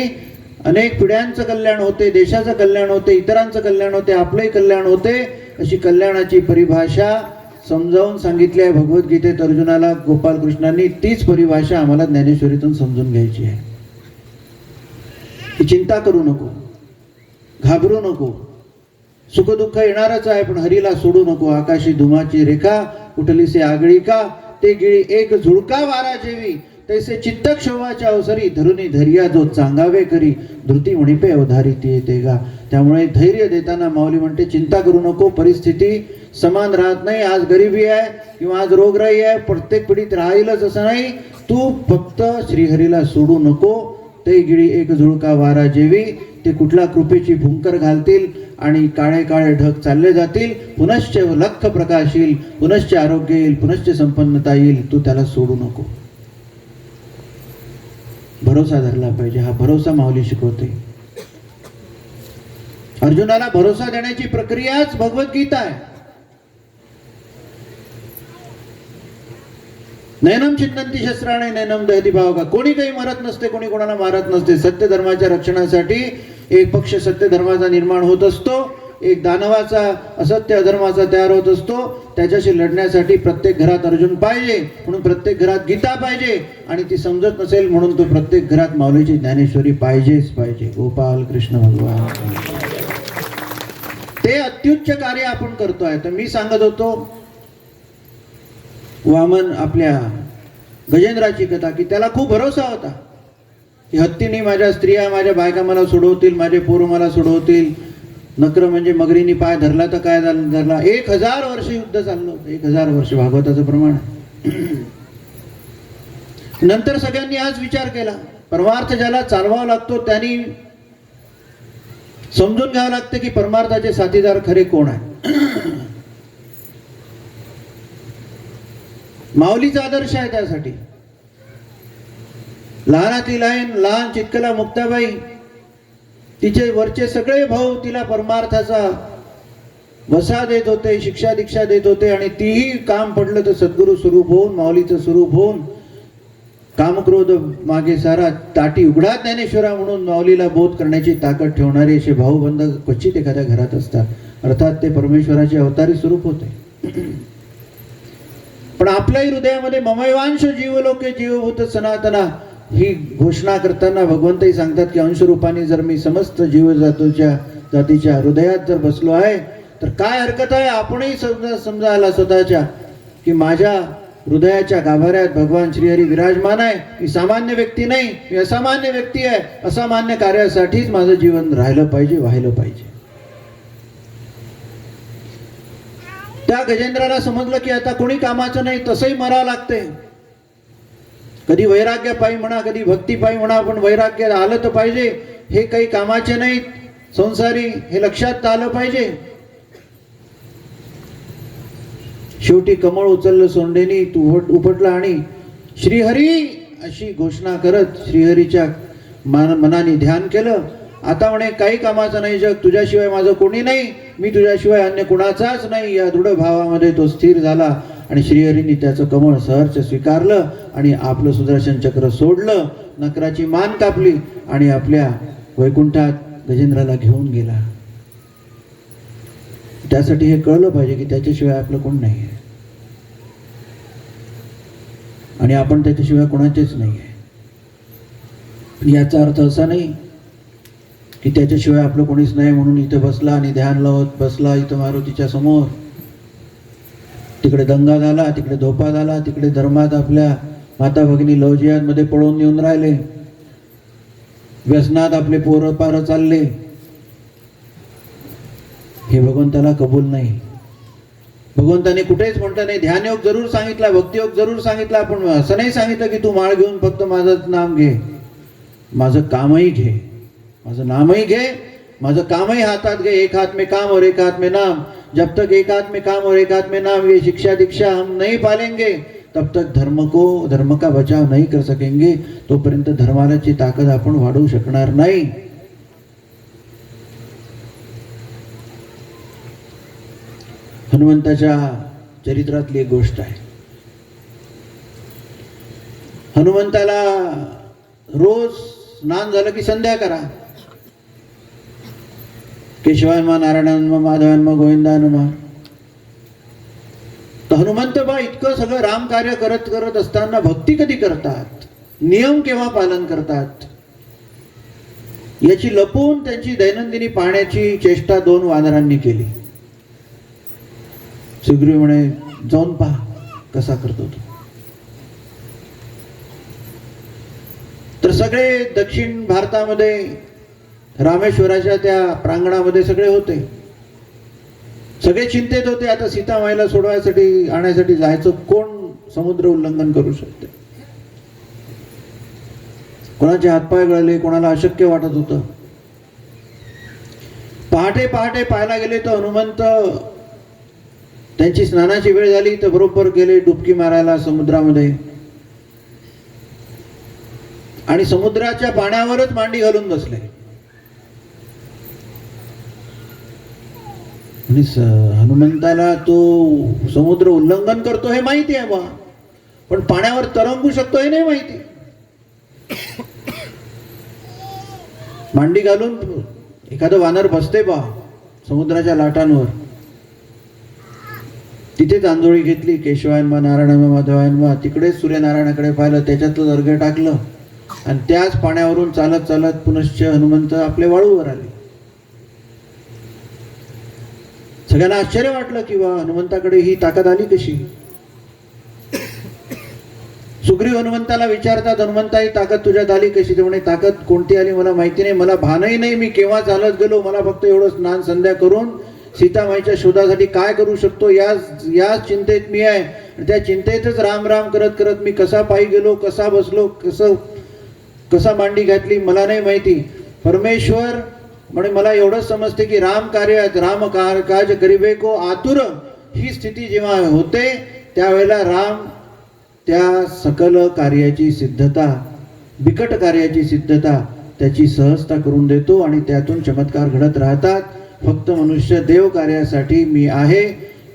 अनेक पिढ्यांचं कल्याण होते, देशाचं कल्याण होते, इतरांचं कल्याण होते, आपलंही कल्याण होते. अशी कल्याणाची परिभाषा समजावून सांगितली आहे भगवद्गीतेत अर्जुनाला गोपालकृष्णांनी. तीच परिभाषा आम्हाला ज्ञानेश्वरीतून समजून घ्यायची आहे. चिंता करू नको, घाबरू नको, सुखदुःख येणारच आहे, पण हरीला सोडू नको. आकाशी धुमाची रेखा उठली से आगळी का, ते गिळी एक झुळका वारा जेवी, तैसे चित्त क्षोभाच्या अवसरी धरुनी धैर्या जो चांगावे करी, धृती म्हणिपे अवधारी ती येते गा. त्यामुळे धैर्य देताना माऊली म्हणते चिंता करू नको. परिस्थिती समान राहत नाही. आज गरिबी आहे किंवा आज रोगराई आहे, प्रत्येक पिढीत राहीलच असं नाही. तू फक्त श्रीहरीला सोडू नको. ते गिळी एक झुळका वारा जेवी, ते कुठला कृपेची भुंकर घालतील आणि काळे काळे ढग चालले जातील. पुनश्च लख प्रकाश येईल, पुनश्च आरोग्य येईल, पुनश्च संपन्नता येईल. तू त्याला सोडू नको. भरोसा धरला पाहिजे. हा भरोसा माऊली शिकवते. अर्जुनाला भरोसा देण्याची प्रक्रियाच भगवद्गीता आहे. नैनम चिंतन्ति शस्त्राणे नैनम दहती भावका. कोणी काही मरत नसते, कोणी कोणाला मारत नसते. सत्य धर्माच्या रक्षणासाठी एक पक्ष सत्य धर्माचा निर्माण होत असतो एक दानवाचा, असत्य अधर्माचा तयार होत असतो. त्याच्याशी लढण्यासाठी प्रत्येक घरात अर्जुन पाहिजे, म्हणून प्रत्येक घरात गीता पाहिजे. आणि ती समजत नसेल म्हणून तो प्रत्येक घरात माऊलीची ज्ञानेश्वरी पाहिजेच पाहिजे. गोपाल कृष्ण भगवान, ते अत्युच्च कार्य आपण करतोय. तर मी सांगत होतो वामन आपल्या गजेंद्राची कथा, की त्याला खूप भरोसा होता की हत्तीने माझ्या स्त्रिया, माझ्या बायका मला सोडवतील, माझे पोरं मला सोडवतील. नक्र म्हणजे मगरीनी पाय धरला तर काय धरला. 1000 वर्ष युद्ध चाललं होतं, 1000 वर्ष, भागवताचं प्रमाण. नंतर सगळ्यांनी आज विचार केला, परमार्थ ज्याला चालवावा लागतो त्यांनी समजून घ्यावं लागतं की परमार्थाचे साथीदार खरे कोण आहे. माऊलीचा आदर्श आहे त्यासाठी. लहानातील लहान चितकला मुक्ताबाई, तिचे वरचे सगळे भाऊ तिला परमार्थाचा वसा देत होते, शिक्षा दीक्षा देत होते. आणि तीही काम पडलं तर सद्गुरू स्वरूप होऊन, माऊलीचं स्वरूप होऊन, कामक्रोध मागे सारा, ताटी उघडा ज्ञानेश्वरा म्हणून माऊलीला बोध करण्याची ताकद ठेवणारे असे भाऊबंध क्वचित एखाद्या घरात असतात. अर्थात ते परमेश्वराचे अवतारी स्वरूप होते. पण आपल्याही हृदयामध्ये ममैवांश जीवलोके जीवभूत सनातना ही घोषणा करताना भगवंतही सांगतात की अंशरूपाने जर मी समस्त जातीच्या हृदयात जर बसलो आहे तर काय हरकत आहे. आपणही समजायला स्वतःच्या की माझ्या हृदयाच्या गाभाऱ्यात भगवान श्रीहरी विराजमान आहे. मी सामान्य व्यक्ती नाही, मी असामान्य व्यक्ती आहे. असामान्य कार्यासाठीच माझं जीवन राहिलं पाहिजे, व्हायला पाहिजे. त्या गजेंद्राला समजलं की आता कोणी कामाचं नाही, तसंही मरावं लागते. कधी वैराग्यापायी म्हणा, कधी भक्तीपायी म्हणा, पण वैराग्य आलं तर पाहिजे. हे काही कामाचे नाहीत संसारी, हे लक्षात आलं पाहिजे. शेवटी कमळ उचललं सोंडेनी, तू उपटला आणि श्रीहरी अशी घोषणा करत श्रीहरीच्या मनाने ध्यान केलं. आता म्हणे काही कामाचं नाही जग, तुझ्याशिवाय माझं कोणी नाही, मी तुझ्याशिवाय अन्य कुणाचाच नाही. या दृढ भावामध्ये तो स्थिर झाला आणि श्रीहरीने त्याचं कमळ सहर्ष स्वीकारलं आणि आपलं सुदर्शन चक्र सोडलं, नकराची मान कापली आणि आपल्या वैकुंठात गजेंद्राला घेऊन गेला. त्यासाठी हे कळलं पाहिजे की त्याच्याशिवाय आपलं कोण नाही आहे आणि आपण त्याच्याशिवाय कोणाचेच नाही आहे. याचा अर्थ असा नाही की त्याच्याशिवाय आपलं कोणीच नाही म्हणून इथे बसला आणि ध्यान लावत बसला इथं मारुतीच्या समोर. तिकडे दंगा झाला, तिकडे धोपा झाला, तिकडे धर्मात आपल्या माता भगिनी लवजियांमध्ये पळून येऊन राहिले, व्यसनात आपले पोरं पारं चालले. हे भगवंताला कबूल नाही. भगवंताने कुठेच म्हटलं नाही. ध्यानयोग जरूर सांगितला, भक्तियोग जरूर सांगितला, पण असं नाही सांगितलं की तू माळ घेऊन फक्त माझं नाम घे. माझं कामही घे, माझं नामही घे, माझं कामही हातात घे. एक हाथ में काम और एक हाथ में नाम. जब तक एक हाथ में काम और एक हाथ में नाम ये शिक्षा दीक्षा हम नहीं पालेंगे तब तक धर्म का बचाव नहीं कर सकेंगे. तोपर्यंत धर्माची ताकद आपण वाढवू शकणार नाही. हनुमंताच्या चरित्रातली एक गोष्ट आहे. हनुमंताला रोज स्नान झालं की संध्या करा. केशवाय मा, नारायणान मा, माधवान मा, गोविंदान मा. तर हनुमंत बा इतकं सगळं राम कार्य करत करत असताना भक्ती कधी करतात, नियम केव्हा पालन करतात, याची लपून त्यांची दैनंदिनी पाहण्याची चेष्टा 2 वानरांनी केली. सुग्रीव म्हणे जाऊन पहा कसा करतो तो. तर सगळे दक्षिण भारतामध्ये रामेश्वराच्या त्या प्रांगणामध्ये सगळे होते. सगळे चिंतेत होते आता सीतामाईला सोडवायसाठी आणण्यासाठी जायचं, कोण समुद्र उल्लंघन करू शकते. कोणाचे हातपाय गळले, कोणाला अशक्य वाटत होतं. पहाटे पहाटे पाहायला गेले तर हनुमंत, त्यांची स्नानाची वेळ झाली तर बरोबर गेले डुबकी मारायला समुद्रामध्ये आणि समुद्राच्या पाण्यावरच मांडी घालून बसले. आणि हनुमंताला तो समुद्र उल्लंघन करतो हे माहिती आहे बा, पण पाण्यावर तरंगू शकतो हे नाही माहिती. मांडी घालून एखादं वानर बसते बा समुद्राच्या लाटांवर. तिथेच आंधोळी घेतली, केशवायनमा नारायणमा माधवायनमा, तिकडेच सूर्यनारायणाकडे पाहिलं, त्याच्यातच अर्घ्य टाकलं आणि त्याच पाण्यावरून चालत चालत पुनश्च हनुमंत आपल्या वाळूवर आले. सगळ्यांना आश्चर्य वाटलं की वा हनुमंताकडे ही ताकद आली कशी. सुग्रीव हनुमंताला विचारतात, हनुमंता ही ताकद तुझ्यात आली कशी. ते म्हणे ताकद कोणती आली मला माहिती नाही, मला भानही नाही मी केव्हा चालत गेलो. मला फक्त एवढं स्नान संध्या करून सीतामाईच्या शोधासाठी काय करू शकतो याच चिंतेत मी आहे. त्या चिंतेतच राम राम करत करत मी कसा पायी गेलो, कसा बसलो, कसा मांडी घातली मला नाही माहिती. परमेश्वर म्हणे मला एवढंच समजते की राम काज करिबे को आतुर ही स्थिती जेव्हा होते त्यावेळेला राम त्या सकल कार्याची सिद्धता, बिकट कार्याची सिद्धता त्याची सहजता करून देतो आणि त्यातून चमत्कार घडत राहतात. फक्त मनुष्य देव कार्यासाठी मी आहे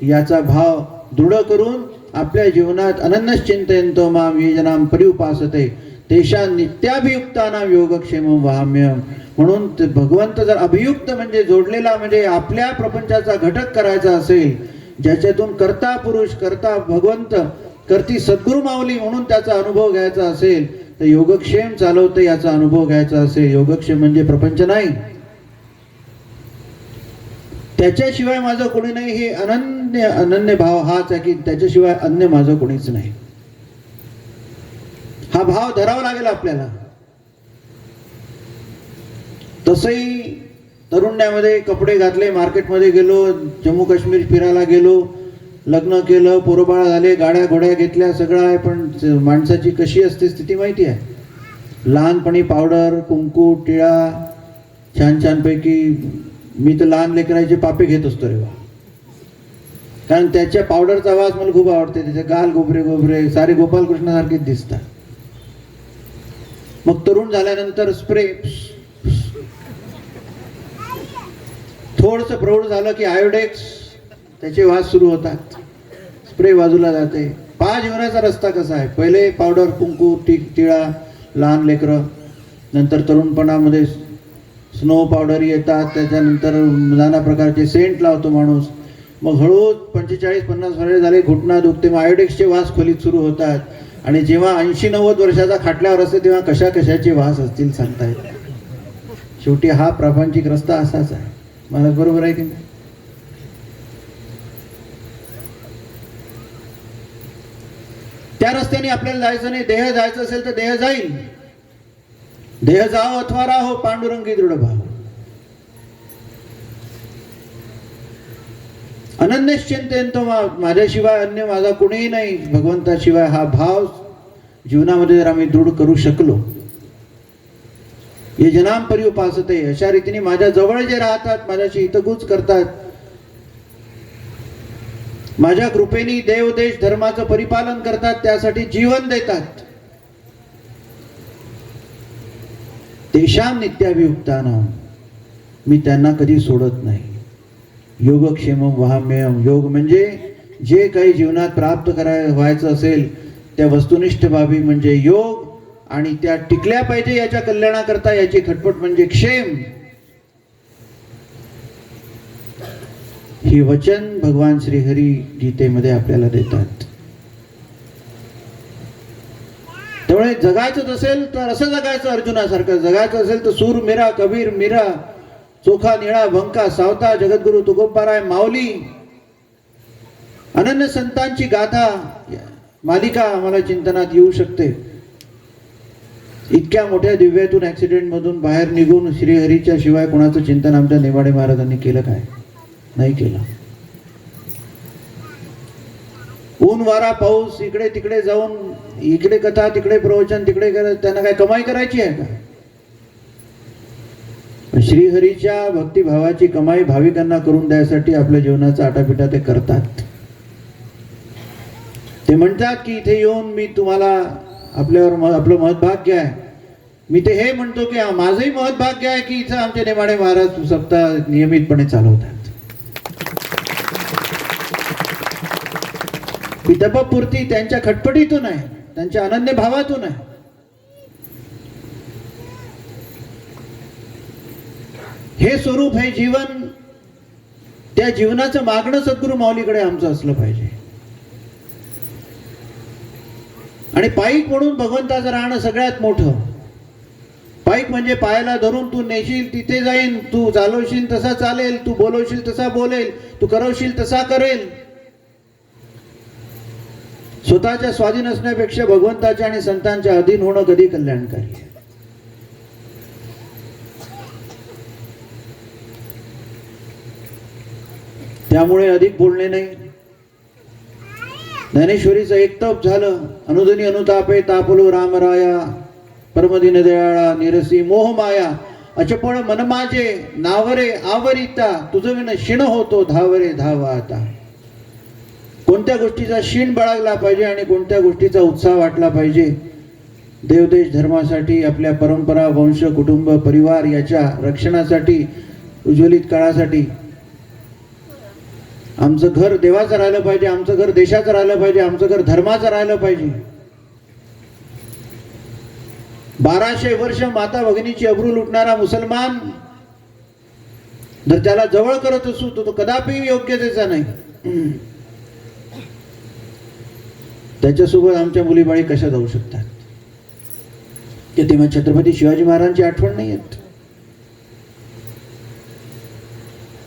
याचा भाव दृढ करून आपल्या जीवनात अनन्यश्चिंतयन्तो मां ये जनां पर्युपासते तेषां नित्याभियुक्तानां योगक्षेमं वहाम्यहम्. म्हणून भगवंत जर अभियुक्त म्हणजे जोडलेला म्हणजे आपल्या प्रपंचाचा घटक करायचा असेल, ज्याच्यातून कर्ता पुरुष, कर्ता भगवंत, करती सद्गुरु माऊली म्हणून त्याचा अनुभव घ्यायचा असेल तर योगक्षेम चालवते याचा अनुभव घ्यायचा असेल. योगक्षेम म्हणजे प्रपंच नाही, त्याच्याशिवाय माझं कोणी नाही हे अनन्य भाव हाच आहे की त्याच्याशिवाय अन्य माझं कोणीच नाही. हा भाव धरावा लागेल आपल्याला. तसंही तरुण्यामध्ये कपडे घातले, मार्केटमध्ये गेलो, जम्मू काश्मीर फिरायला गेलो, लग्न केलं, पोरबाळ झाले, गाड्या घोड्या घेतल्या, सगळं आहे. पण माणसाची कशी असते स्थिती माहिती आहे. लहानपणी पावडर, कुंकू, टिळा छान पैकी. मी तर लहान लेकराचे पापे घेत असतो रे बा, कारण त्याच्या पावडरचा वास मला खूप आवडते. त्याचे गाल गोबरे सारे गोपालकृष्णासारखेच दिसतात. मग तरुण झाल्यानंतर स्प्रे, थोडस प्रौढ झालं की आयोडेक्स, त्याचे वास सुरू होतात, स्प्रे बाजूला जाते. जीवनाचा रस्ता कसा आहे. पहिले पावडर, कुंकू, टिळा, लहान लेकरं, नंतर तरुणपणामध्ये स्नो पावडर येतात, त्याच्यानंतर नाना प्रकारचे सेंट लावतो माणूस. मग हळूच 45-50 वर्ष झाले, घुटणा दुखते, मग आयोडेक्सचे वास खोलीत सुरू होतात. आणि जेव्हा 80-90 वर्षाचा खाटल्यावर असते तेव्हा कशाचे वास असतील सांगता येत. शेवटी हा प्रापंचिक रस्ता असाच आहे. मला बरोबर आहे की नाही. त्या रस्त्याने आपल्याला जायचं नाही. देह जायचं असेल तर देह जाईल, देह जाओ अथवा राहो, पांडुरंगी दृढ भाव. अनन्यश्चिंतयन्तो माझ्याशिवाय अन्य माझा कोणीही नाही, भगवंताशिवाय हा भाव जीवनामध्ये जर आम्ही दृढ करू शकलो, ये जनां पर्युपासते, अशा रीतीने माझ्या जवळ जे राहतात, माझ्याशी हितगुज करतात, माझ्या कृपेने देव देश धर्माचं परिपालन करतात, त्यासाठी जीवन देतात, तेषां नित्याभियुक्तानां, मी त्यांना कधी सोडत नाही. योगक्षेमं वहाम्यहम्. योग म्हणजे जे काही जीवनात प्राप्त व्हायचं असेल त्या वस्तुनिष्ठ बाबी म्हणजे योग, आणि त्या टिकल्या पाहिजे याच्या कल्याणाकरता याची खटपट म्हणजे क्षेम. हे वचन भगवान श्रीहरी गीतेमध्ये आपल्याला देतात. त्यामुळे जगायचं असेल तर असं जगायचं, अर्जुनासारखं जगायचं असेल तर सूर मीरा, कबीर मीरा, चोखा निळा भंका, सावता, जगद्गुरु तुकोबाराय, माऊली, अनन्य संतांची गाथा मालिका आम्हाला चिंतनात येऊ शकते. इतक्या मोठ्या दिव्यातून, ऍक्सिडेंट मधून बाहेर निघून श्रीहरीच्या शिवाय कोणाचं चिंतन आमच्या नेमाडे महाराजांनी केलं काय? नाही केलं. ऊन वारा पाऊस इकडे तिकडे जाऊन, इकडे कथा तिकडे प्रवचन तिकडे करत त्यांना काय कमाई करायची आहे का? श्रीहरीच्या भक्तिभावाची कमाई भाविकांना करून द्यायसाठी आपल्या जीवनाचा आटापिटा ते करतात. ते म्हणतात की इथे येऊन मी तुम्हाला आपल्यावर आपलं महत्भाग्य आहे. मी ते हे म्हणतो की माझंही महत्भाग्य आहे की इथं आमचे नेमाडे महाराज सप्ताह नियमितपणे चालवतात. ही तपपूर्ती त्यांच्या खटपटीतून आहे, त्यांच्या अनन्य भावातून आहे. हे स्वरूप, हे जीवन त्या जीवनाचं मागणं सद्गुरू माऊलीकडे आमचं असलं पाहिजे. आणि पाईक म्हणून भगवंताचं राहणं सगळ्यात मोठं. पाईक म्हणजे पायाला धरून तू नेशील तिथे जाईन, तू चालवशील तसा चालेल, तू बोलवशील तसा बोलेल, तू करवशील तसा करेल. स्वतःच्या स्वाधीन असण्यापेक्षा भगवंताच्या आणि संतांच्या अधीन होणं कधी कल्याणकारी आहे. त्यामुळे अधिक बोलणे नाही. ज्ञानेश्वरीचं एक तप झालं, अनुदनी अनुतापे तापलो रामराया, परमदिन दयाळा निरसी मोह माया, अचपळ मन माझे नावरे आवरिता, तुझं विन शिण होतो धावरे धावा आता. कोणत्या गोष्टीचा शीण बाळगला पाहिजे आणि कोणत्या गोष्टीचा उत्साह वाटला पाहिजे. देवदेश धर्मासाठी, आपल्या परंपरा, वंश, कुटुंब, परिवार याच्या रक्षणासाठी, उज्ज्वलित काळासाठी. आमचं घर देवाचं राहिलं पाहिजे, आमचं घर देशाचं राहिलं पाहिजे, आमचं घर धर्माचं राहिलं पाहिजे. 1200 वर्ष माता भगिनीची अब्रू लुटणारा मुसलमान जर त्याला जवळ करत असू तर तो कदापि योग्यतेचा नाही. त्याच्यासोबत आमच्या मुलीबाळी कशा जाऊ शकतात? की तेव्हा छत्रपती शिवाजी महाराजांची आठवण नाही येत.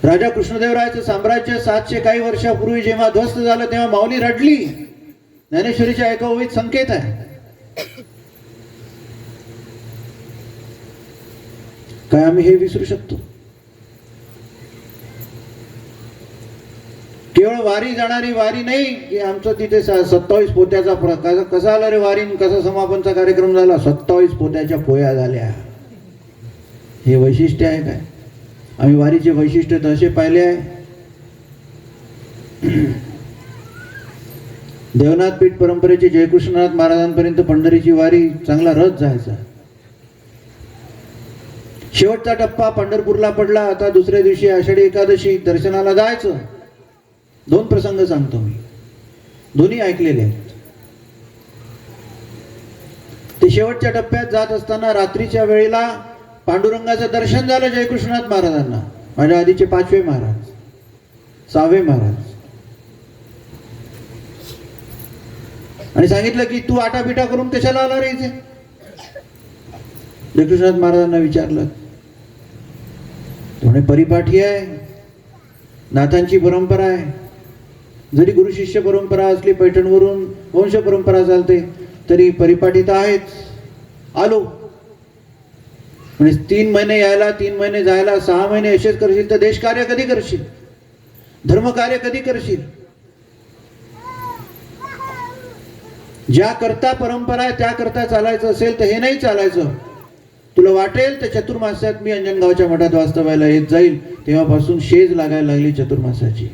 राजा कृष्णदेवरायाचं साम्राज्य 700 काही वर्षापूर्वी जेव्हा ध्वस्त झालं तेव्हा माऊली रडली. ज्ञानेश्वरीच्या एका ओळीत संकेत आहे. काय आम्ही हे विसरू शकतो? केवळ वारी जाणारी वारी नाही की आमचं तिथे 27 पोत्याचा कसा आला रे वारीन, कसा समापनचा कार्यक्रम झाला, 27 पोत्याच्या पोया झाल्या. हे वैशिष्ट्य आहे काय? आम्ही वारीचे वैशिष्ट्य तसे पाहिले आहे. देवनाथ पीठ परंपरेचे जयकृष्णनाथ महाराजांपर्यंत पंढरीची वारी चांगला रथ जायचा. शेवटचा टप्पा पंढरपूरला पडला. आता दुसऱ्या दिवशी आषाढी एकादशी दर्शनाला जायचं. 2 प्रसंग सांगतो मी, दोन्ही ऐकलेले आहेत. ते शेवटच्या टप्प्यात जात असताना रात्रीच्या वेळेला पांडुरंगाचं दर्शन झालं जयकृष्णनाथ महाराजांना. माझ्या आधीचे 5वे महाराज, 6वे महाराज. आणि सांगितलं की तू आटापिटा करून कशाला आला रे इथे? जयकृष्णनाथ महाराजांना विचारलं. म्हणे परिपाठी आहे, नाथांची परंपरा आहे. जरी गुरु शिष्य परंपरा असली, पैठणवरून वंश परंपरा चालते, तरी परिपाठी तर आहेच. आलो म्हणजे 3 महिने यायला, 3 महिने जायला, 6 महिने असेच करशील तर देश कार्य कधी करशील? धर्म कार्य कधी करशील? ज्या करता परंपरा आहे त्या करता चालायचं असेल तर हे नाही चालायचं. तुला वाटेल तर चतुर्मास्यात मी अंजनगावच्या मठात वास्तवायला येत जाईल. तेव्हापासून शेज लागायला लागली चतुर्मासाची.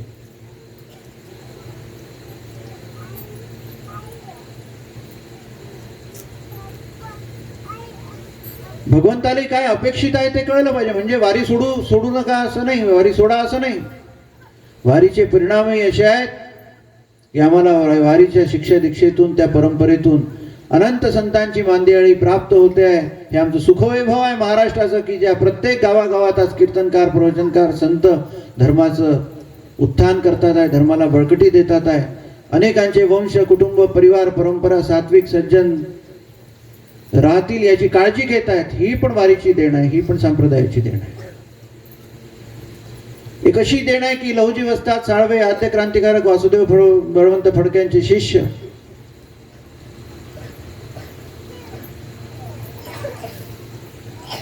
भगवंताला काय अपेक्षित आहे ते कळलं पाहिजे. म्हणजे वारी सोडू नका असं नाही, वारी सोडा असं नाही. वारीचे परिणामही असे आहेत की आम्हाला वारीच्या शिक्षा दीक्षेतून, त्या परंपरेतून अनंत संतांची मांदियाळी प्राप्त होते आहे. हे आमचं सुखवैभव आहे महाराष्ट्राचं, की ज्या प्रत्येक गावागावात आज कीर्तनकार, प्रवचनकार, संत धर्माचं उत्थान करतात आहे, धर्माला बळकटी देतात आहे. अनेकांचे वंश, कुटुंब, परिवार, परंपरा सात्विक सज्जन राहतील याची काळजी घेत आहेत. ही पण वारीची देण आहे, ही पण संप्रदायाची देण आहे. एक अशी देण आहे की लहुजी वस्ताद साळवे, आद्य क्रांतिकारक वासुदेव बळवंत फडक्यांचे शिष्य,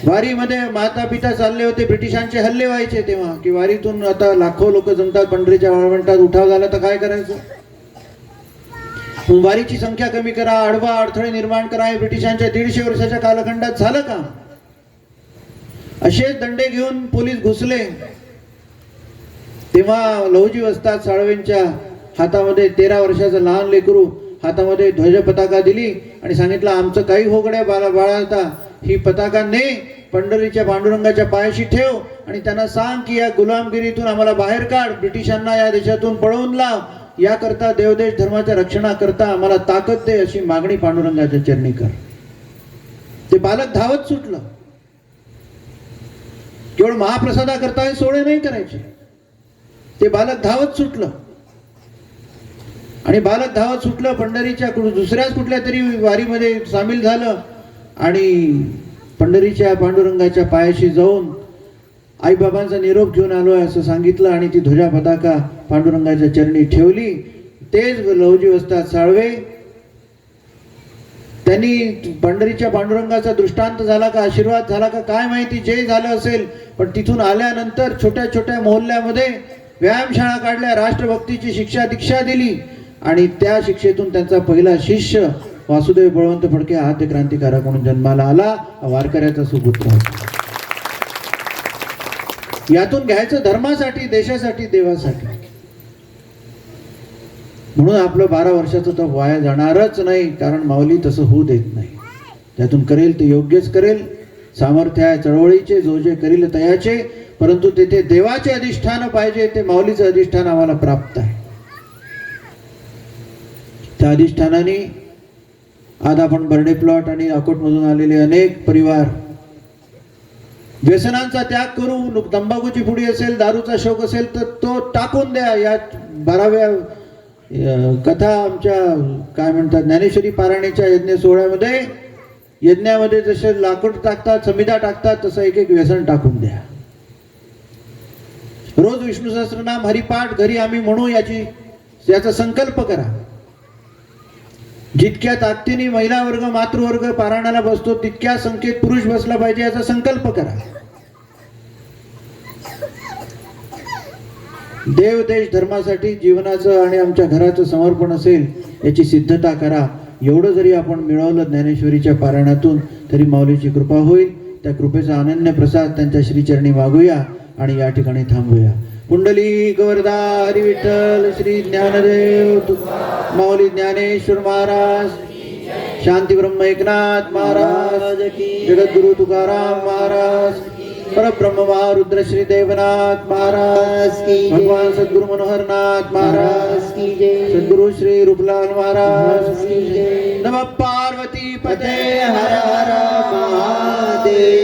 वारीमध्ये माता पिता चालले होते. ब्रिटिशांचे हल्ले व्हायचे तेव्हा, की वारीतून आता लाखो लोक जमतात पंढरीच्या वाळवंटात. उठाव झाला तर काय करायचं? वारीची संख्या कमी करा, अडवा अडथळे निर्माण करा. हे ब्रिटिशांच्या 150 वर्षाच्या कालखंडात झालं का? असेच दंडे घेऊन पोलीस घुसले. तेव्हा लहुजी वस्ताद साळवेंच्या हातामध्ये 13 वर्षाचं लहान लेकरू हातामध्ये ध्वज पताका दिली आणि सांगितलं, आमचं काही होगड्या बाळाता ही पताका ने पंढरीच्या पांडुरंगाच्या पायाशी ठेव आणि त्यांना सांग की या गुलामगिरीतून आम्हाला बाहेर काढ, ब्रिटिशांना या देशातून पळवून लाव. याकरता देवदेश धर्माच्या रक्षणाकरता आम्हाला ताकद दे, अशी मागणी पांडुरंगाच्या चरणी कर. ते बालक धावत सुटलं. केवळ महाप्रसादा करता हे सोळे नाही करायचे. ते बालक धावत सुटलं आणि बालक धावत सुटलं, पंढरीच्या दुसऱ्याच कुठल्या तरी वारीमध्ये सामील झालं आणि पंढरीच्या पांडुरंगाच्या पायाशी जाऊन आईबाबांचा निरोप घेऊन आलोय असं सांगितलं आणि ती ध्वजा पताका पांडुरंगाच्या चरणी ठेवली. तेच लहुजी वस्ताद साळवे त्यांनी पंढरीच्या पांडुरंगाचा दृष्टांत झाला का, आशीर्वाद झाला का काय माहिती, जे झालं असेल, पण तिथून आल्यानंतर छोट्या छोट्या मोहल्ल्यामध्ये व्यायामशाळा काढल्या, राष्ट्रभक्तीची शिक्षा दीक्षा दिली आणि त्या शिक्षेतून त्यांचा पहिला शिष्य वासुदेव बळवंत फडके आद्य क्रांतिकारक म्हणून जन्माला आला. वारकऱ्याचा सुपुत्र होता. यातून घ्यायचं धर्मासाठी, देशासाठी, देवासाठी. म्हणून आपलं 12 वर्षाचं तर वाया जाणारच नाही, कारण माऊली तसं होऊ देत नाही. त्यातून करेल ते योग्यच करेल. सामर्थ्य आहे चळवळीचे, जो जे करील तयाचे, परंतु तेथे देवाचे अधिष्ठान पाहिजे. ते माऊलीचं अधिष्ठान आम्हाला प्राप्त आहे. त्या अधिष्ठानाने आज आपण बर्डे प्लॉट आणि अकोटमधून आलेले अनेक परिवार व्यसनांचा त्याग करू. तंबाखूची पुडी असेल, दारूचा शौक असेल तर तो टाकून द्या. या 12व्या कथा आमच्या काय म्हणतात ज्ञानेश्वरी पारायणाच्या यज्ञ सोहळ्यामध्ये, यज्ञामध्ये जसे लाकूड टाकतात, समिधा टाकतात, तसं एक एक व्यसन टाकून द्या. रोज विष्णू सहस्त्रनाम हरिपाठ घरी आम्ही म्हणू, याचा संकल्प करा. जितक्या ताकदीने महिला वर्ग, मातृवर्ग पारायणाला बसतो, तितक्या संख्येत पुरुष बसला पाहिजे, याचा संकल्प करा. देव देश धर्मासाठी जीवनाचं आणि आमच्या घराचं समर्पण असेल याची सिद्धता करा. एवढं जरी आपण मिळवलं ज्ञानेश्वरीच्या पारायणातून तरी माऊलीची कृपा होईल. त्या कृपेचा अनन्य प्रसाद त्यांच्या श्रीचरणी मागूया आणि या ठिकाणी थांबूया. कुंडली गवरदा हरी विठ्ठल श्री ज्ञानदेव माऊली ज्ञानेश्वर महाराज, शांती ब्रह्म एकनाथ महाराज की, जगद्गुरु तुकाराम महाराज, परब्रह्म महारुद्र श्री देवनाथ महाराज की, भगवान सद्गुरु मनोहरनाथ महाराज की जय, सद्गुरु श्री रूपलाल महाराज की जय. नमः पार्वती पते हर हर महादेव.